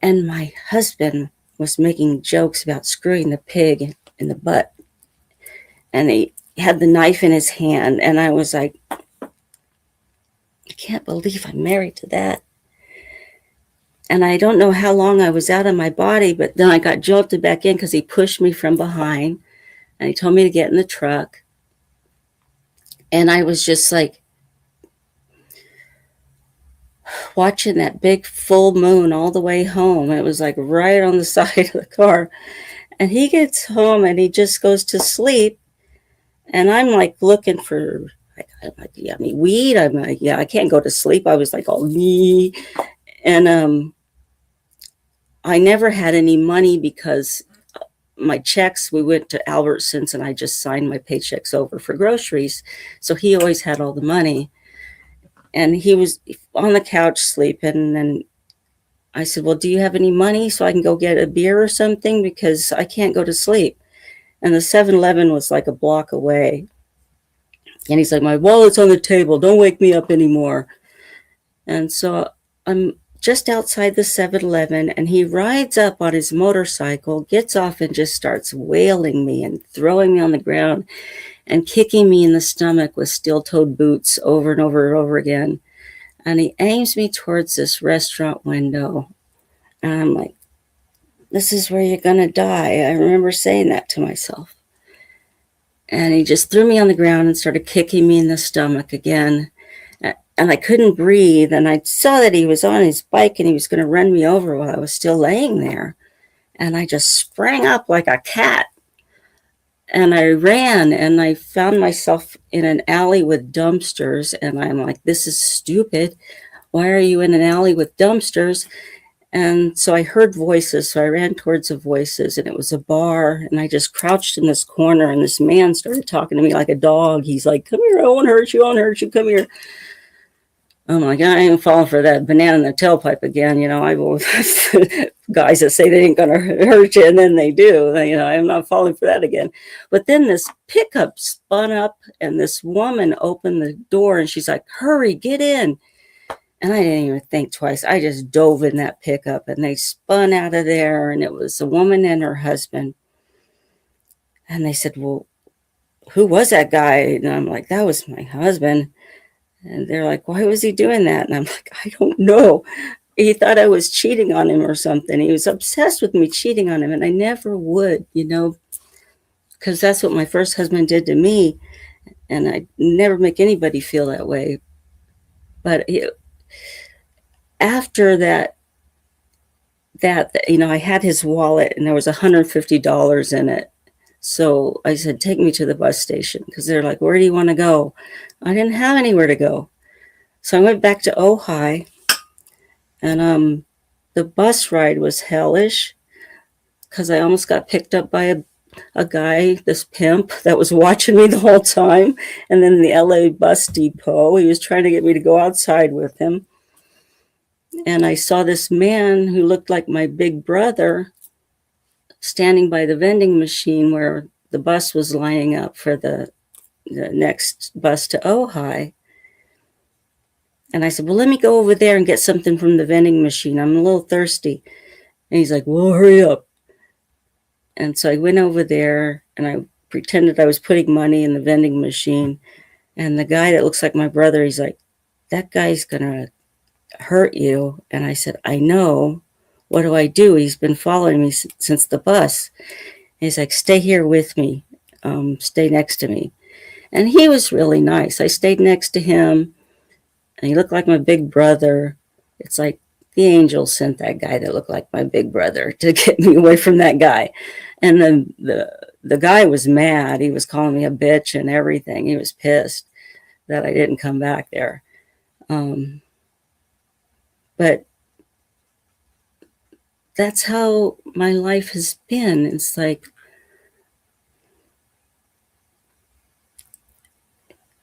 And my husband was making jokes about screwing the pig in the butt. And he had the knife in his hand. And I was like, I can't believe I'm married to that. And I don't know how long I was out of my body, but then I got jolted back in because he pushed me from behind and he told me to get in the truck. And I was just like watching that big full moon all the way home. It was like right on the side of the car. And he gets home and he just goes to sleep. And I'm like looking for, I'm like, yeah, I mean, weed. I'm like, yeah, I can't go to sleep. I was like all, nee. And I never had any money because my checks, we went to Albertsons and I just signed my paychecks over for groceries. So he always had all the money. And he was on the couch sleeping. And I said, well, do you have any money so I can go get a beer or something? Because I can't go to sleep. And the 7-Eleven was like a block away. And he's like, my wallet's on the table. Don't wake me up anymore. And so I'm just outside the 7-Eleven, and he rides up on his motorcycle, gets off, and just starts wailing me and throwing me on the ground and kicking me in the stomach with steel-toed boots over and over and over again. And he aims me towards this restaurant window. And I'm like, this is where you're going to die. I remember saying that to myself. And he just threw me on the ground and started kicking me in the stomach again. And I couldn't breathe. And I saw that he was on his bike and he was going to run me over while I was still laying there. And I just sprang up like a cat. And I ran and I found myself in an alley with dumpsters. And I'm like, this is stupid. Why are you in an alley with dumpsters? And so I heard voices. So I ran towards the voices, and it was a bar. And I just crouched in this corner, and this man started talking to me like a dog. He's like, come here, I won't hurt you, I won't hurt you, come here. I'm like, I ain't falling for that banana in the tailpipe again. You know, I will guys that say they ain't going to hurt you, and then they do. You know, I'm not falling for that again. But then this pickup spun up, and this woman opened the door, and she's like, hurry, get in. And I didn't even think twice. I just dove in that pickup, and they spun out of there, and it was a woman and her husband. And they said, well, who was that guy? And I'm like, that was my husband. And they're like, why was he doing that? And I'm like, I don't know. He thought I was cheating on him or something. He was obsessed with me cheating on him. And I never would, you know, because that's what my first husband did to me. And I never make anybody feel that way. But after that, you know, I had his wallet and there was $150 in it. So I said, take me to the bus station, because they're like, where do you want to go? I didn't have anywhere to go. So I went back to Ojai, and the bus ride was hellish because I almost got picked up by a guy, this pimp, that was watching me the whole time. And then the LA bus depot, he was trying to get me to go outside with him. And I saw this man who looked like my big brother standing by the vending machine where the bus was lining up for the next bus to Ojai. And I said, well, let me go over there and get something from the vending machine. I'm a little thirsty. And he's like, well, hurry up. And so I went over there and I pretended I was putting money in the vending machine. And the guy that looks like my brother, he's like, that guy's going to hurt you. And I said, I know. What do I do? He's been following me since the bus. And he's like, stay here with me. Stay next to me. And he was really nice. I stayed next to him. And he looked like my big brother. It's like the angel sent that guy that looked like my big brother to get me away from that guy. And then the guy was mad. He was calling me a bitch and everything. He was pissed that I didn't come back there. But that's how my life has been. It's like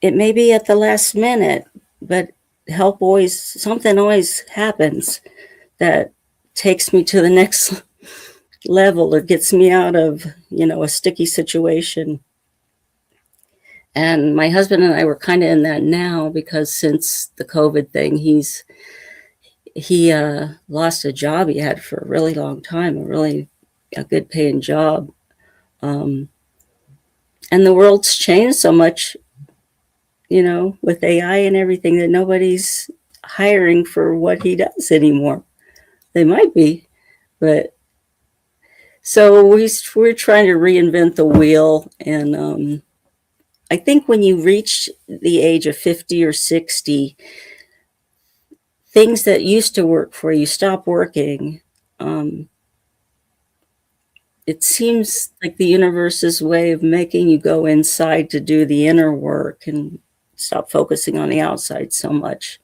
it may be at the last minute, but something always happens that takes me to the next level or gets me out of, a sticky situation. And my husband and I were kind of in that now because since the COVID thing, he lost a job he had for a really long time, a good paying job. Um, and the world's changed so much, with AI and everything that nobody's hiring for what he does anymore. They might be, but so we're trying to reinvent the wheel. And I think when you reach the age of 50 or 60, things that used to work for you stop working. Um, it seems like the universe's way of making you go inside to do the inner work and stop focusing on the outside so much.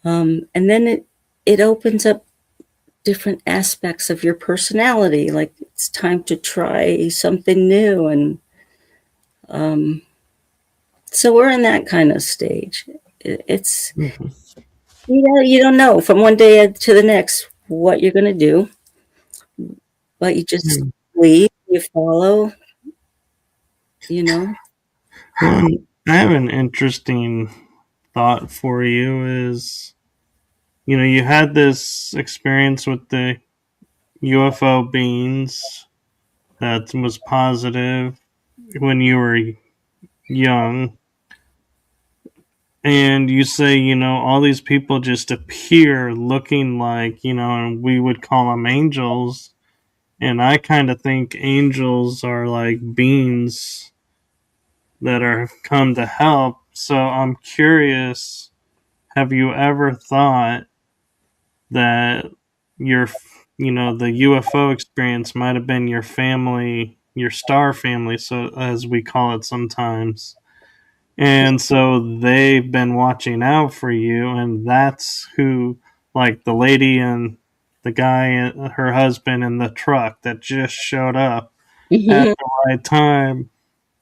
And then it opens up different aspects of your personality. Like it's time to try something new. And so we're in that kind of stage. It's, Mhm. you don't know from one day to the next what you're going to do, but you just Mm. lead, you follow, you know. Well, I have an interesting thought for you is, you had this experience with the UFO beings that was positive when you were young. And you say, all these people just appear looking like, and we would call them angels. And I kind of think angels are like beings that are come to help. So I'm curious, have you ever thought that your, the UFO experience might have been your family, your star family, so as we call it sometimes? And so they've been watching out for you, and that's who, like the lady and the guy and her husband in the truck that just showed up at Mhm. the right time.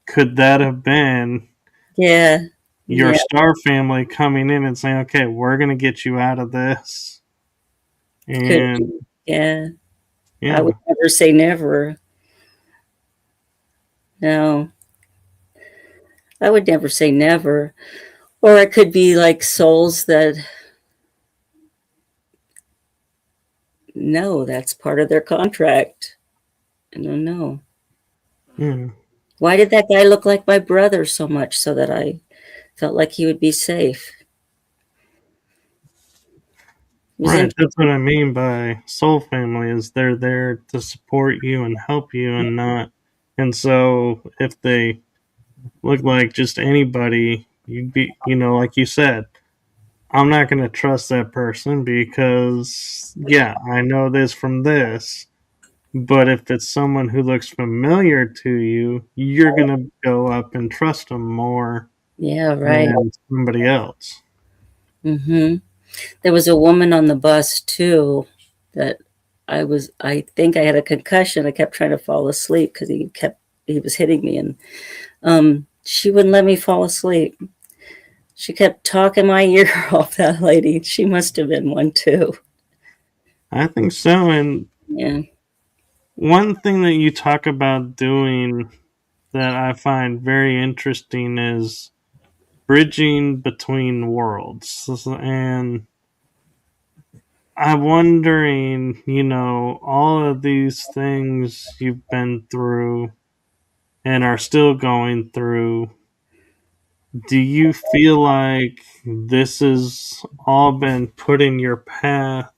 Could that have been Yeah, your yeah, star family coming in and saying, okay, we're going to get you out of this? could And be. Yeah, I would yeah, never say never. No, I would never say never. Or it could be like souls that no, that's part of their contract. I don't know. yeah. Why did that guy look like my brother so much so that I felt like he would be safe? It was Right, that's what interesting. I mean by soul family is they're there to support you and help you and not. And so if they look like just anybody, you'd be, like you said, I'm not going to trust that person because, yeah, I know this from this. But if it's someone who looks familiar to you, you're going to go up and trust them more Yeah, right. than somebody else. Hmm. There was a woman on the bus too that I think I had a concussion. I kept trying to fall asleep because he was hitting me, and she wouldn't let me fall asleep. She kept talking my ear off, that lady. She must have been one too. I think so. And Yeah. one thing that you talk about doing that I find very interesting is bridging between worlds. And I'm wondering, all of these things you've been through and are still going through, do you feel like this has all been put in your path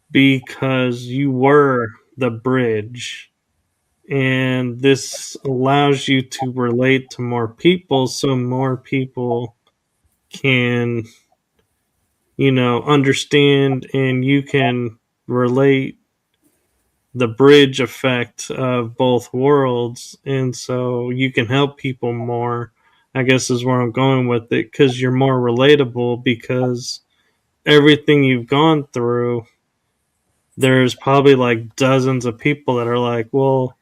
because you were the bridge? And this allows you to relate to more people so more people can, understand and you can relate the bridge effect of both worlds. And so you can help people more, I guess is where I'm going with it, because you're more relatable because everything you've gone through, there's probably like dozens of people that are like, well,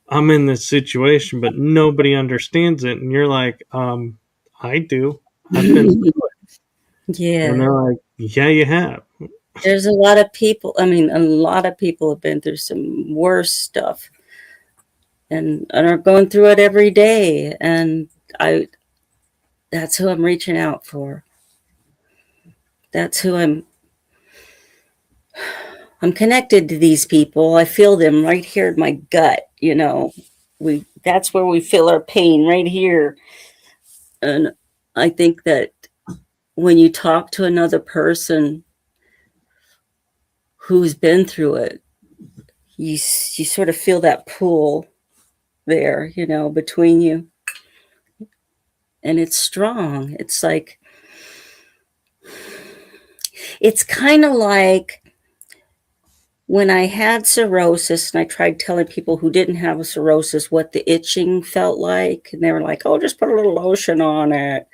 I'm in this situation, but nobody understands it. And you're like, I do. I've been through it. And Yeah. they're like, yeah, you have. There's a lot of people. I mean, a lot of people have been through some worse stuff and are going through it every day. And I, that's who I'm reaching out for. That's who I'm connected to these people. I feel them right here in my gut, you know. That's where we feel our pain right here. And I think that when you talk to another person who's been through it, you sort of feel that pull there, you know, between you. And it's strong. It's kind of like when I had cirrhosis and I tried telling people who didn't have a cirrhosis what the itching felt like, and they were like, "Oh, just put a little lotion on it."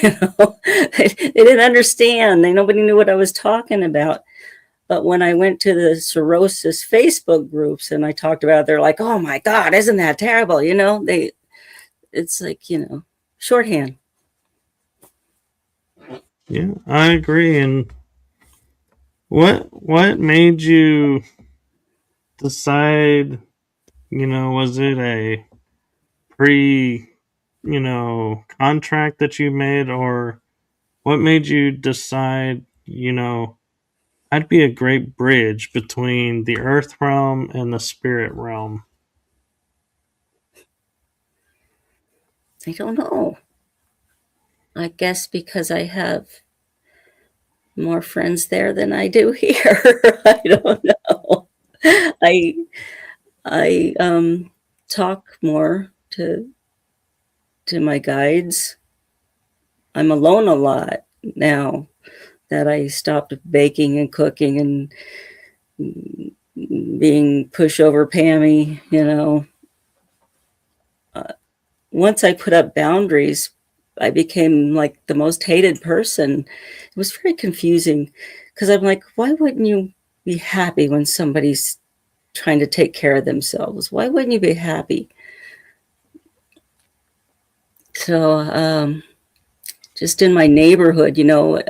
You know, they didn't understand. Nobody knew what I was talking about. But when I went to the cirrhosis Facebook groups and I talked about it, they're like, "Oh my God, isn't that terrible?" You know, it's like, you know, shorthand. Yeah, I agree. And what made you decide, was it a pre, contract that you made, or what made you decide, I'd be a great bridge between the earth realm and the spirit realm? I don't know. I guess because I have more friends there than I do here. I don't know. I I talk more to my guides. I'm alone a lot now that I stopped baking and cooking and being pushover Pammy, you know. Once I put up boundaries, I became like the most hated person. It was very confusing because I'm like, why wouldn't you be happy when somebody's trying to take care of themselves? Why wouldn't you be happy? So, just in my neighborhood, you know,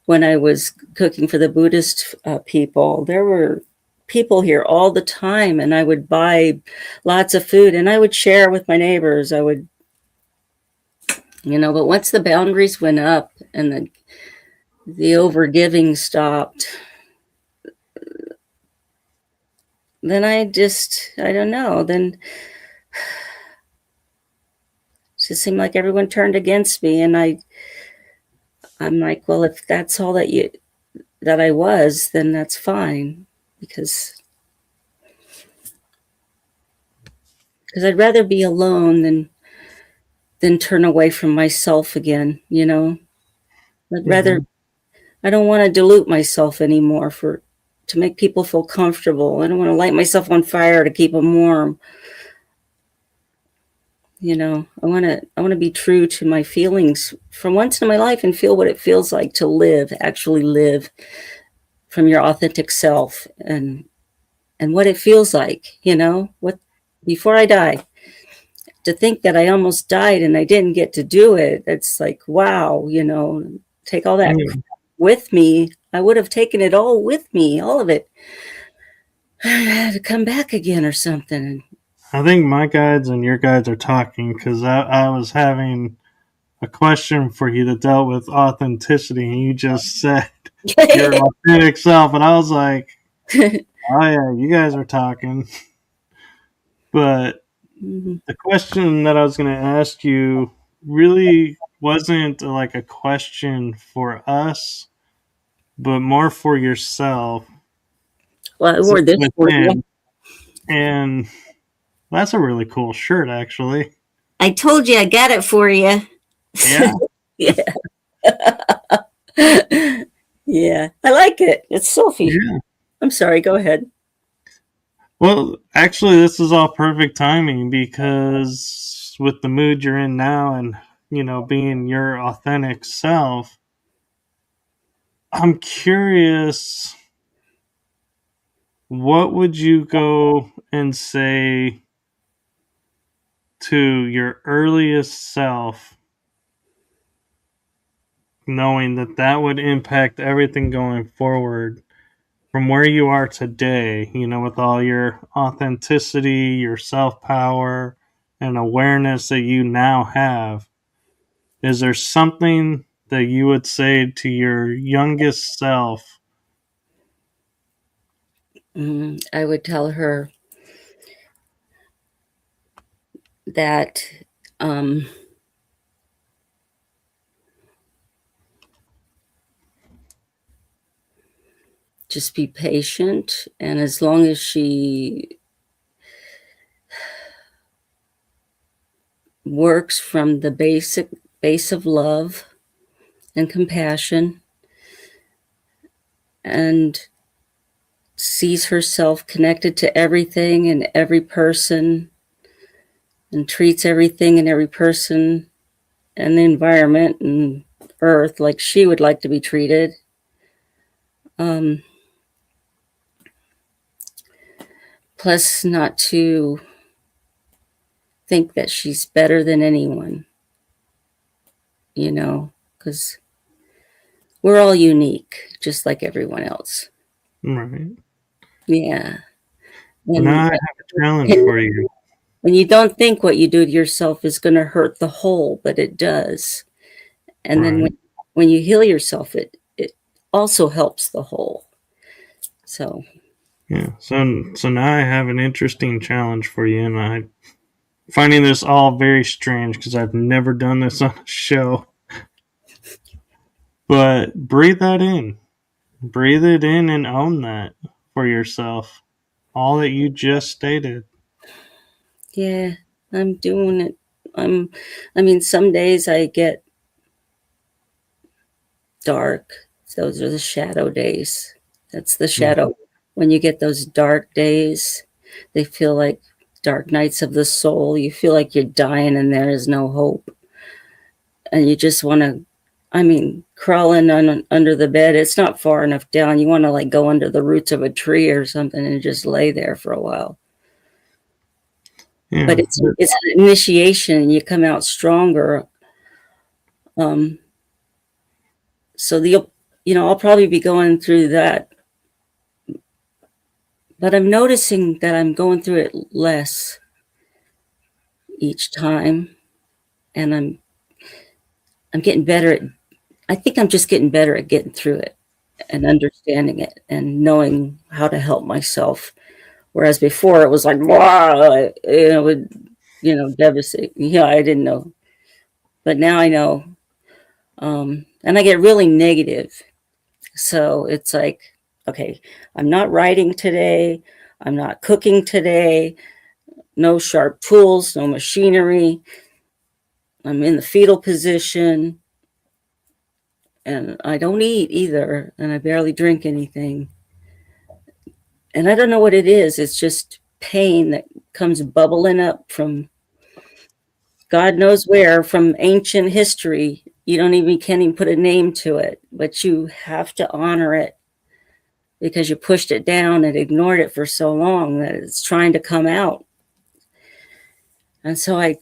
when I was cooking for the Buddhist people, there were people here all the time, and I would buy lots of food and I would share with my neighbors. I would, you know, but once the boundaries went up and the overgiving stopped, then I don't know, then it just seemed like everyone turned against me. And I'm like, well, if that's all that I was, then that's fine, because I'd rather be alone than turn away from myself again, you know. I'd Mm-hmm. rather I don't want to dilute myself anymore for to make people feel comfortable. I don't want to light myself on fire to keep them warm. You know, I want to be true to my feelings for once in my life and feel what it feels like to live, actually live from your authentic self and what it feels like, you know, what before I die. To think that I almost died and I didn't get to do it, it's like, wow, you know, take all that Yeah. with me. I would have taken it all with me, all of it. I had to come back again or something. I think my guides and your guides are talking because I was having a question for you that dealt with authenticity, and you just said your authentic self, and I was like, "Oh yeah, you guys are talking." But Mhm. the question that I was going to ask you really wasn't like a question for us, but more for yourself Well, I wore this for you. within. And that's a really cool shirt, actually. I told you I got it for you. Yeah, Yeah. Yeah. I like it. It's Sophie. yeah. I'm sorry. Go ahead. Well, actually, this is all perfect timing because with the mood you're in now and, being your authentic self, I'm curious, what would you go and say to your earliest self, knowing that that would impact everything going forward from where you are today, with all your authenticity, your self power, and awareness that you now have? Is there something that you would say to your youngest self? I would tell her that um, just be patient, and as long as she works from the basic base of love and compassion and sees herself connected to everything and every person and treats everything and every person and the environment and earth like she would like to be treated. Um, Plus, not to think that she's better than anyone, because we're all unique, just like everyone else. Right. Yeah. So now And I have a challenge for you. when you don't think what you do to yourself is going to hurt the whole, but it does. And then Right. when you heal yourself, it also helps the whole. So, Yeah. So now I have an interesting challenge for you, and I'm finding this all very strange because I've never done this on a show. But breathe that in. Breathe it in and own that for yourself. All that you just stated. yeah, I'm doing it. I'm, I mean, some days I get dark. Those are the shadow days. That's the Mhm. shadow. When you get those dark days, they feel like dark nights of the soul. You feel like you're dying and there is no hope. And you just want to, crawl in under the bed. It's not far enough down. You want to like go under the roots of a tree or something and just lay there for a while. But Yeah. it's an initiation and you come out stronger. Um, so I'll probably be going through that, but I'm noticing that I'm going through it less each time, and I'm getting better at. I think I'm just getting better at getting through it and understanding it and knowing how to help myself. Whereas before it was like, wow, it would, devastate. Yeah, I didn't know, but now I know, and I get really negative. So it's like, okay, I'm not writing today. I'm not cooking today. No sharp tools, no machinery. I'm in the fetal position and I don't eat either. And I barely drink anything. And I don't know what it is. It's just pain that comes bubbling up from God knows where, from ancient history. You can't even put a name to it, but you have to honor it because you pushed it down and ignored it for so long that it's trying to come out. And so I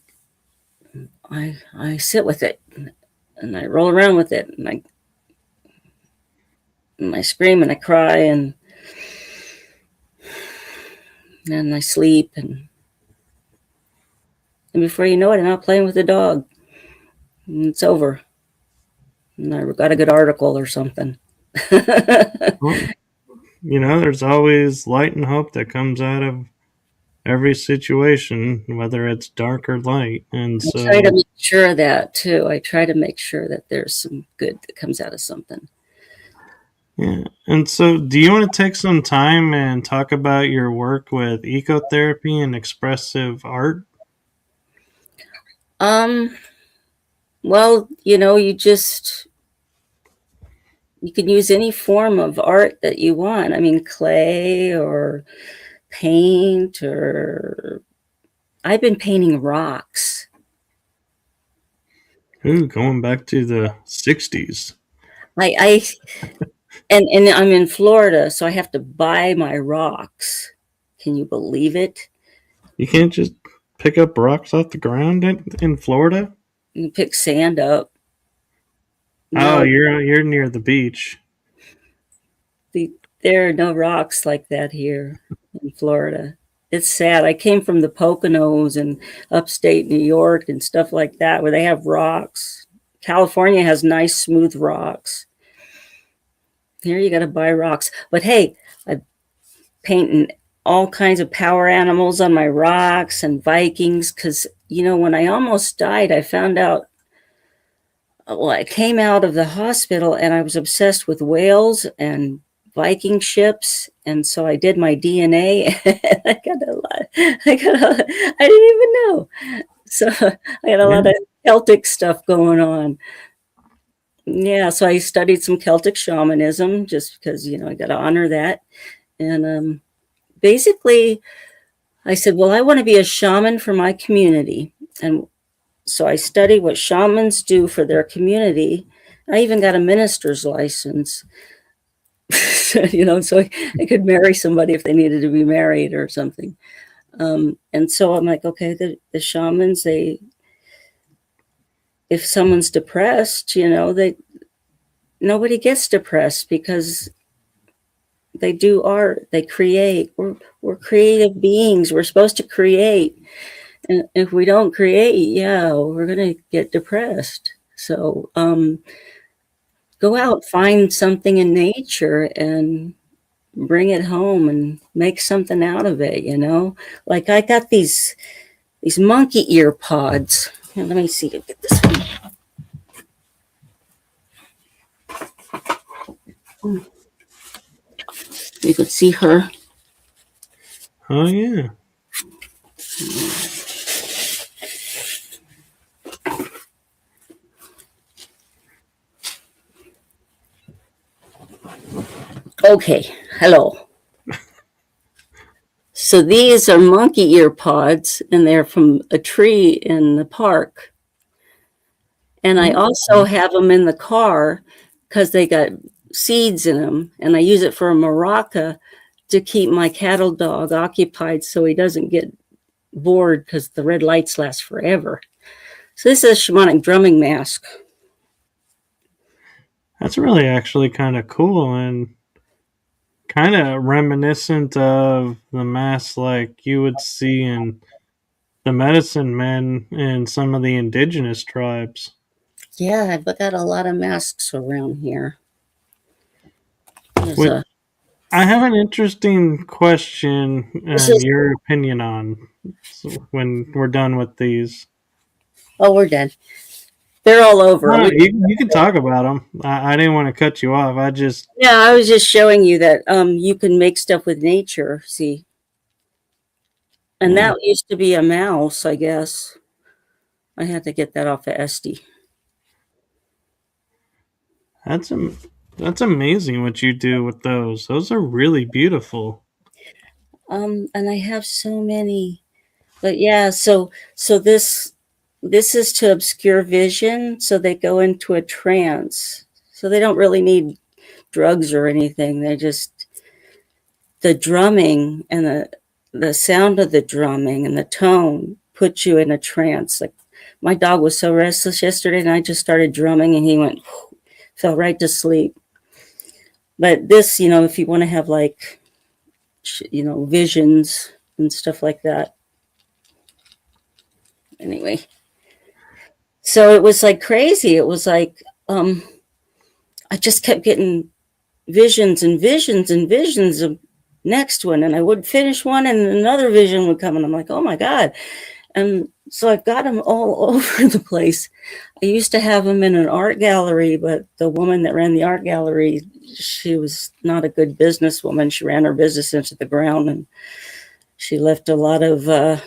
sit with it and I roll around with it and I scream and I cry and I sleep and before you know it, I'm out playing with the dog. And it's over. And I got a good article or something. Well, there's always light and hope that comes out of every situation, whether it's dark or light. And I try to so, make sure of that too. I try to make sure that there's some good that comes out of something. yeah. And so, do you want to take some time and talk about your work with ecotherapy and expressive art? Um, well, you can use any form of art that you want. I mean, clay or paint or I've been painting rocks. Ooh, going back to the 60s. I And I'm in Florida, so I have to buy my rocks. Can you believe it? You can't just pick up rocks off the ground in Florida. You pick sand up. Oh, No, you're near the beach. the, there are no rocks like that here in Florida. It's sad. I came from the Poconos and upstate New York and stuff like that where they have rocks. California has nice, smooth rocks. Here you got to buy rocks. But hey, I'm painting all kinds of power animals on my rocks and Vikings because, when I almost died, I found out. Well, I came out of the hospital and I was obsessed with whales and Viking ships, and so I did my DNA. And I got a lot. I didn't even know. So I got a Yeah, lot of Celtic stuff going on. Yeah, so I studied some Celtic shamanism just because I got to honor that. And basically, I said, well, I want to be a shaman for my community, and so I studied what shamans do for their community. I even got a minister's license, so I could marry somebody if they needed to be married or something. And so I'm like, okay, the shamans, if someone's depressed, nobody gets depressed because they do art, they create. We're creative beings. We're supposed to create. And if we don't create, yeah, we're going to get depressed. So go out, find something in nature and bring it home and make something out of it. Like I got these monkey ear pods. Here, let me see. Get this one. You could see her. oh yeah. Okay, hello. So these are monkey ear pods, and they're from a tree in the park. And I also Okay. have them in the car because they got seeds in them, and I use it for a maraca to keep my cattle dog occupied so he doesn't get bored because the red lights last forever. So this is a shamanic drumming mask. That's really actually kind of cool and kind of reminiscent of the masks like you would see in the medicine men in some of the indigenous tribes. Yeah, I've got a lot of masks around here. There's With a I have an interesting question this and is your opinion on when we're done with these. oh, we're dead. They're all over. No, you can talk about them. I didn't want to cut you off. I just Yeah, I was just showing you that you can make stuff with nature. See, and yeah, that used to be a mouse, I guess. I had to get that off of Esty. that's that's amazing what you do with those. Those are really beautiful. And I have so many, but yeah. So this is to obscure vision, so they go into a trance. So they don't really need drugs or anything. They just the drumming and the sound of the drumming and the tone put you in a trance. Like my dog was so restless yesterday, and I just started drumming, and he went fell right to sleep. But this, if you want to have like visions and stuff like that. Anyway, so it was like crazy. It was like I just kept getting visions and visions and visions of next one, and I would finish one and another vision would come, and I'm like, oh my god. And so I've got them all over the place. I used to have them in an art gallery, but the woman that ran the art gallery, she was not a good businesswoman. She ran her business into the ground, and she left a lot of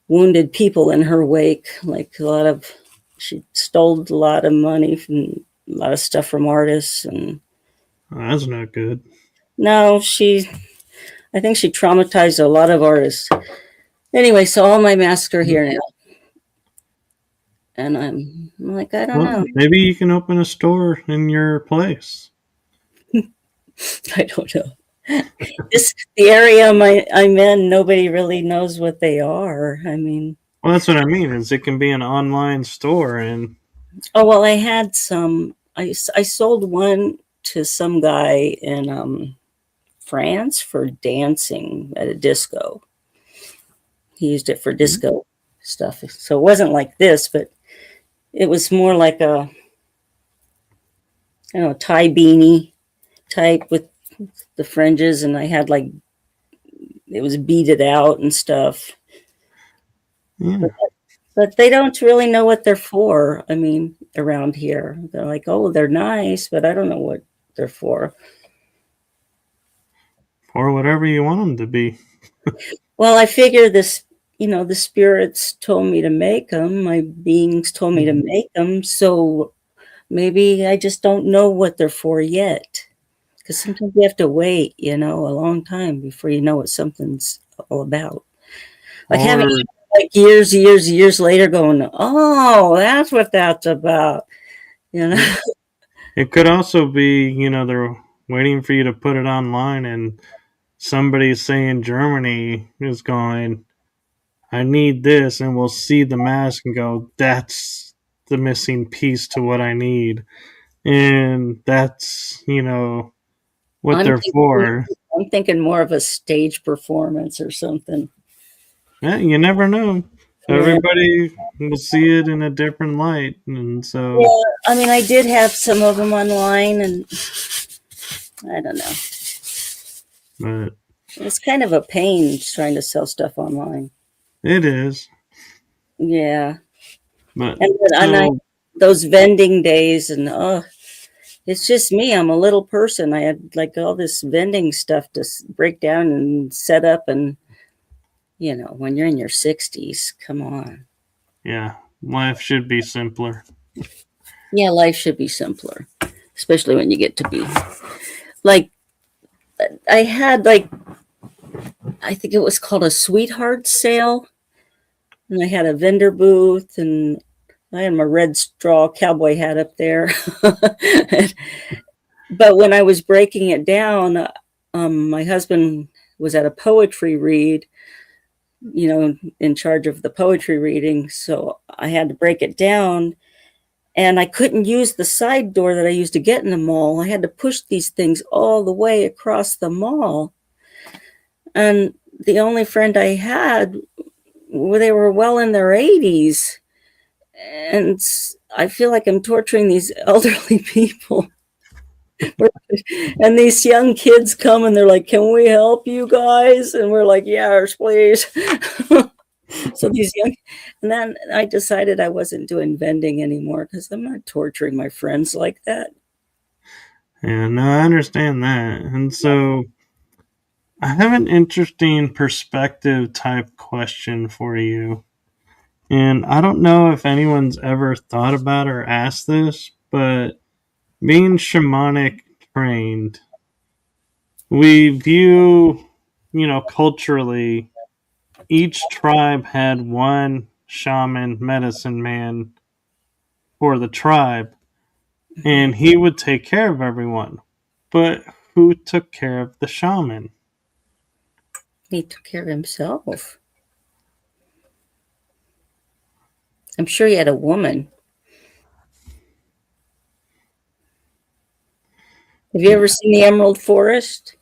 wounded people in her wake. Like she stole a lot of money from a lot of stuff from artists, and Oh, that's not good. no, I think she traumatized a lot of artists. Anyway, so all my masks are here now. And I'm like, I don't Well, know. maybe you can open a store in your place. I don't know. The area I'm in, nobody really knows what they are. I mean, Well, that's what I mean. Is it can be an online store, and oh well, I had some. I sold one to some guy in France for dancing at a disco. He used it for disco stuff, so it wasn't like this, but it was more like a, I don't know, tie beanie type with the fringes, and I had like, it was beaded out and stuff. yeah, But they don't really know what they're for. I mean, around here, they're like, oh, they're nice, but I don't know what they're for. or whatever you want them to be. Well, I figure this, the spirits told me to make them. My beings told me to make them. So maybe I just don't know what they're for yet. Because sometimes you have to wait, a long time before you know what something's all about. Like having Or like years later going, oh, that's what that's about. You know. it could also be, they're waiting for you to put it online, and somebody, say in Germany, is going, I need this, and we'll see the mask and go, that's the missing piece to what I need. And that's, what I'm they're thinking, for. I'm thinking more of a stage performance or something. Yeah, you never know. Yeah. Everybody will see it in a different light. And so, Yeah. I mean, I did have some of them online, and I don't know. but It's kind of a pain trying to sell stuff online. it is. Yeah. But And so, those vending days, and it's just me. I'm a little person. I had like all this vending stuff to break down and set up, and when you're in your 60s, come on. yeah, life should be simpler. Yeah, life should be simpler, especially when you get to be like, I had like, I think it was called a sweetheart sale, and I had a vendor booth, and I had my red straw cowboy hat up there. But when I was breaking it down, my husband was at a poetry read, in charge of the poetry reading. So I had to break it down, and I couldn't use the side door that I used to get in the mall. I had to push these things all the way across the mall. And the only friend I had, well, they were well in their 80s. And I feel like I'm torturing these elderly people. And these young kids come and they're like, can we help you guys? And we're like, yes, please. So these young, and then I decided I wasn't doing vending anymore because I'm not torturing my friends like that. Yeah, no, I understand that. And so, I have an interesting perspective type question for you. And I don't know if anyone's ever thought about or asked this, but being shamanic trained, we view, culturally, each tribe had one shaman medicine man for the tribe, and he would take care of everyone. But who took care of the shaman? He took care of himself. I'm sure he had a woman. Have you ever seen the Emerald Forest?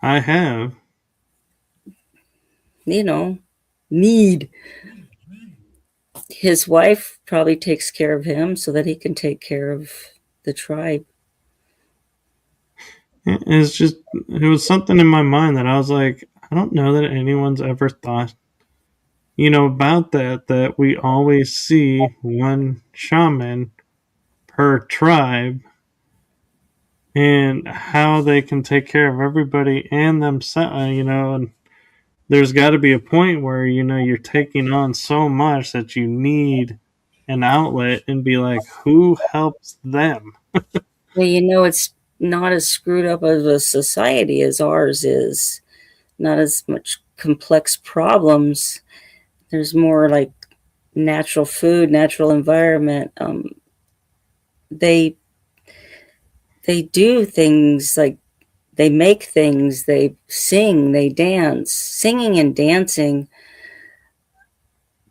I have. You know, need. His wife probably takes care of him so that he can take care of the tribe. It's just, it was something in my mind that I was like, I don't know that anyone's ever thought, about that we always see one shaman per tribe and how they can take care of everybody and themselves, and there's got to be a point where, you're taking on so much that you need an outlet and be like, who helps them? Well, it's not as screwed up of a society as ours is. Not as much complex problems. There's more like natural food, natural environment. They they do things like they make things, they sing, they dance. Singing and dancing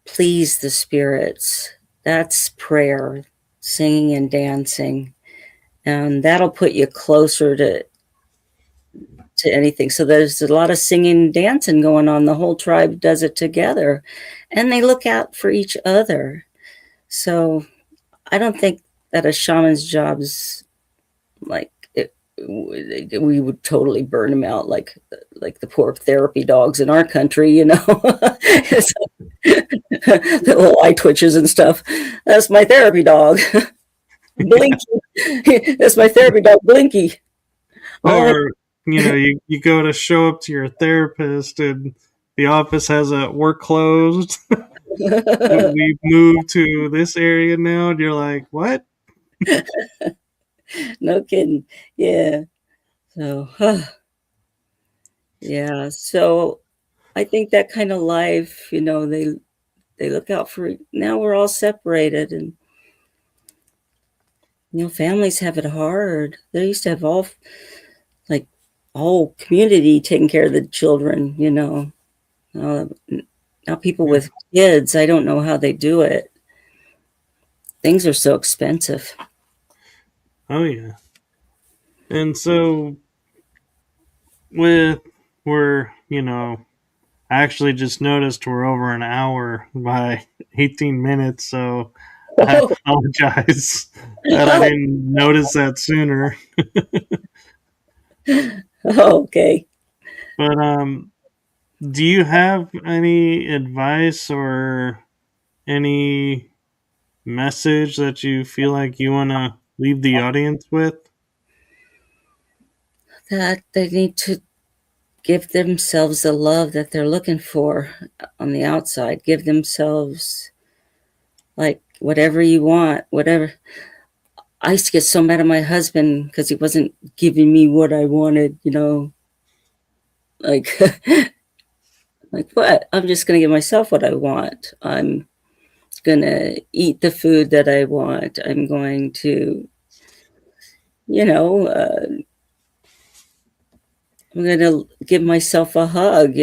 please the spirits. That's prayer, singing and dancing. And that'll put you closer to anything. So there's a lot of singing and dancing going on. The whole tribe does it together. And they look out for each other. So I don't think that a shaman's job's like we would totally burn them out like the poor therapy dogs in our country, you know. The little eye twitches and stuff. That's my therapy dog. Blinky. That's my therapy dog, Blinky. Oh, Or, you go to show up to your therapist and the office has a "we're closed. We moved to this area now," and you're like, "What?" no kidding. Yeah. So, yeah. So I think that kind of life, they look out for. Now we're all separated, and families have it hard. They used to have like all community taking care of the children. Now people Yeah. with kids, I don't know how they do it. Things are so expensive. Oh yeah. And so with we're I actually just noticed we're over an hour by 18 minutes, so I apologize that I didn't notice that sooner. Okay. But do you have any advice or any message that you feel like you want to leave the audience with? That they need to give themselves the love that they're looking for on the outside. Give themselves like whatever you want, whatever. I used to get so mad at my husband because he wasn't giving me what I wanted, like like what? I'm just gonna give myself what I want. I'm gonna eat the food that I want. I'm going to, you know, I'm gonna give myself a hug.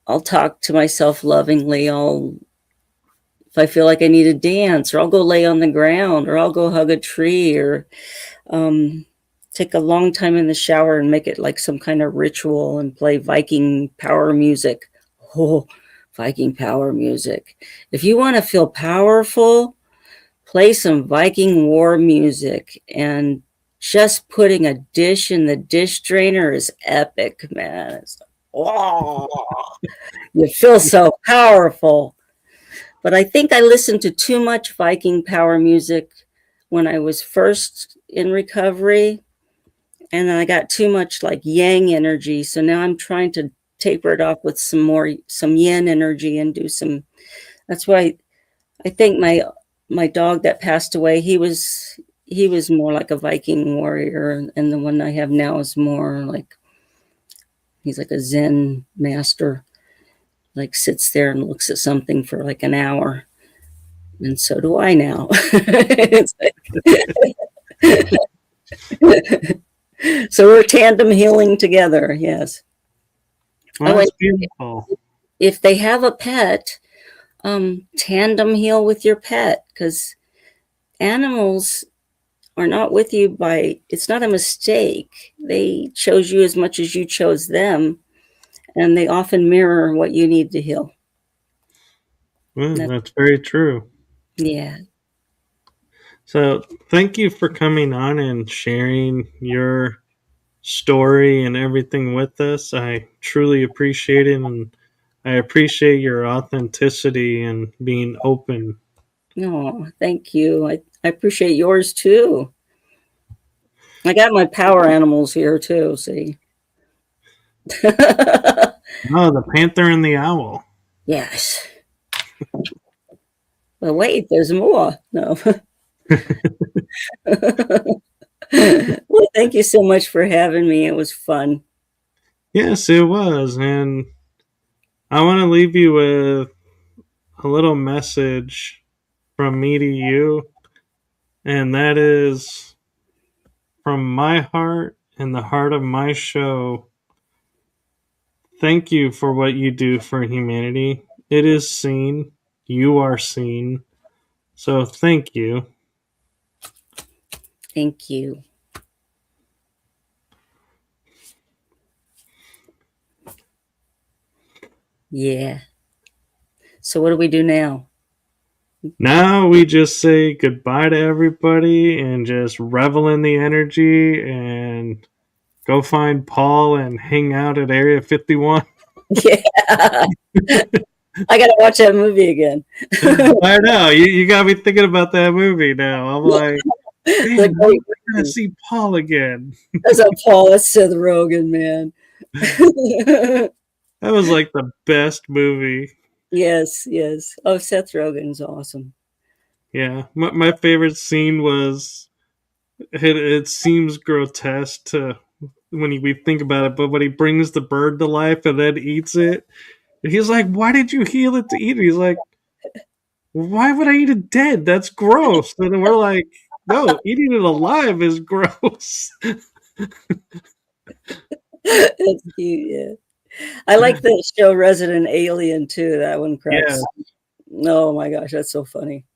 I'll talk to myself lovingly. If I feel like I need to dance, or I'll go lay on the ground, or I'll go hug a tree, or um, take a long time in the shower and make it like some kind of ritual and play Viking power music. Oh, Viking power music. If you want to feel powerful, play some Viking war music. And just putting a dish in the dish drainer is epic, man. Oh, you feel so powerful. But I think I listened to too much Viking power music when I was first in recovery. And then I got too much like yang energy. So now I'm trying to taper it off with some yin energy and do some. That's why I think my dog that passed away, he was more like a Viking warrior, and the one I have now is more like he's like a Zen master, like sits there and looks at something for like an hour. And so do I now. So we're tandem healing together. Yes. Well, Oh, and that's beautiful. if they have a pet, tandem heal with your pet, because animals are not with you by, it's not a mistake. They chose you as much as you chose them, and they often mirror what you need to heal. Well, That, that's very true. yeah. So, thank you for coming on and sharing your story and everything with us. I truly appreciate it, and I appreciate your authenticity and being open. Oh, thank you. I appreciate yours too. I got my power animals here too, see. Oh, the panther and the owl. Yes. But wait, there's more. No. Well, thank you so much for having me. It was fun. Yes, it was. And I want to leave you with a little message from me to you, and that is from my heart and the heart of my show. Thank you for what you do for humanity. It is seen. You are seen. So thank you. Thank you. Yeah. So what do we do now? Now we just say goodbye to everybody and just revel in the energy and go find Paul and hang out at Area 51. Yeah. I gotta watch that movie again. I know. You got me thinking about that movie now. I'm like, The man, great I'm going to see Paul again. That's a Paul. That's Seth Rogen, man. That was like the best movie. Yes, yes. Oh, Seth Rogen's awesome. Yeah. My favorite scene was it seems grotesque to we think about it, but when he brings the bird to life and then eats it, and he's like, "Why did you heal it to eat it?" He's like, "Why would I eat it dead? That's gross." And then we're like, "No, eating it alive is gross." That's cute, yeah. I like the show Resident Alien too. That one Yeah, cracks. Oh my gosh, that's so funny.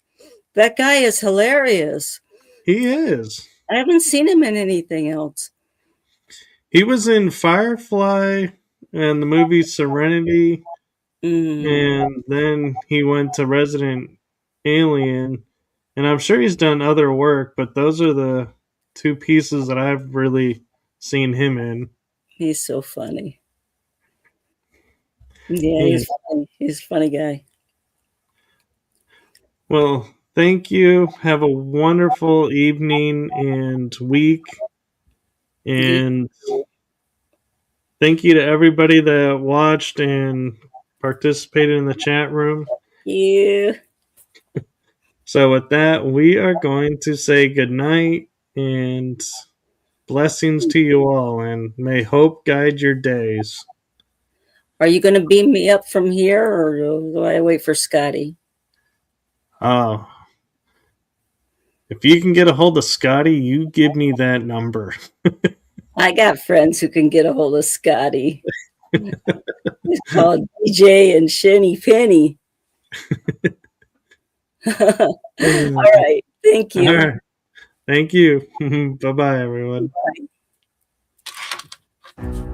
That guy is hilarious. he is. I haven't seen him in anything else. He was in Firefly and the movie Serenity, Mm, and then he went to Resident Alien, and I'm sure he's done other work, but those are the two pieces that I've really seen him in. he's so funny. Yeah, Yeah. he's funny. He's a funny guy. Well, thank you. Have a wonderful evening and week. Yeah. And thank you to everybody that watched and participated in the chat room. Yeah. So, with that, we are going to say goodnight and blessings to you all, and may hope guide your days. Are you going to beam me up from here, or do I wait for Scotty? Oh, if you can get a hold of Scotty, you give me that number. I got friends who can get a hold of Scotty. He's called DJ and Shenny Penny. All right. Thank All you. right. Thank you. Bye bye, everyone. Bye.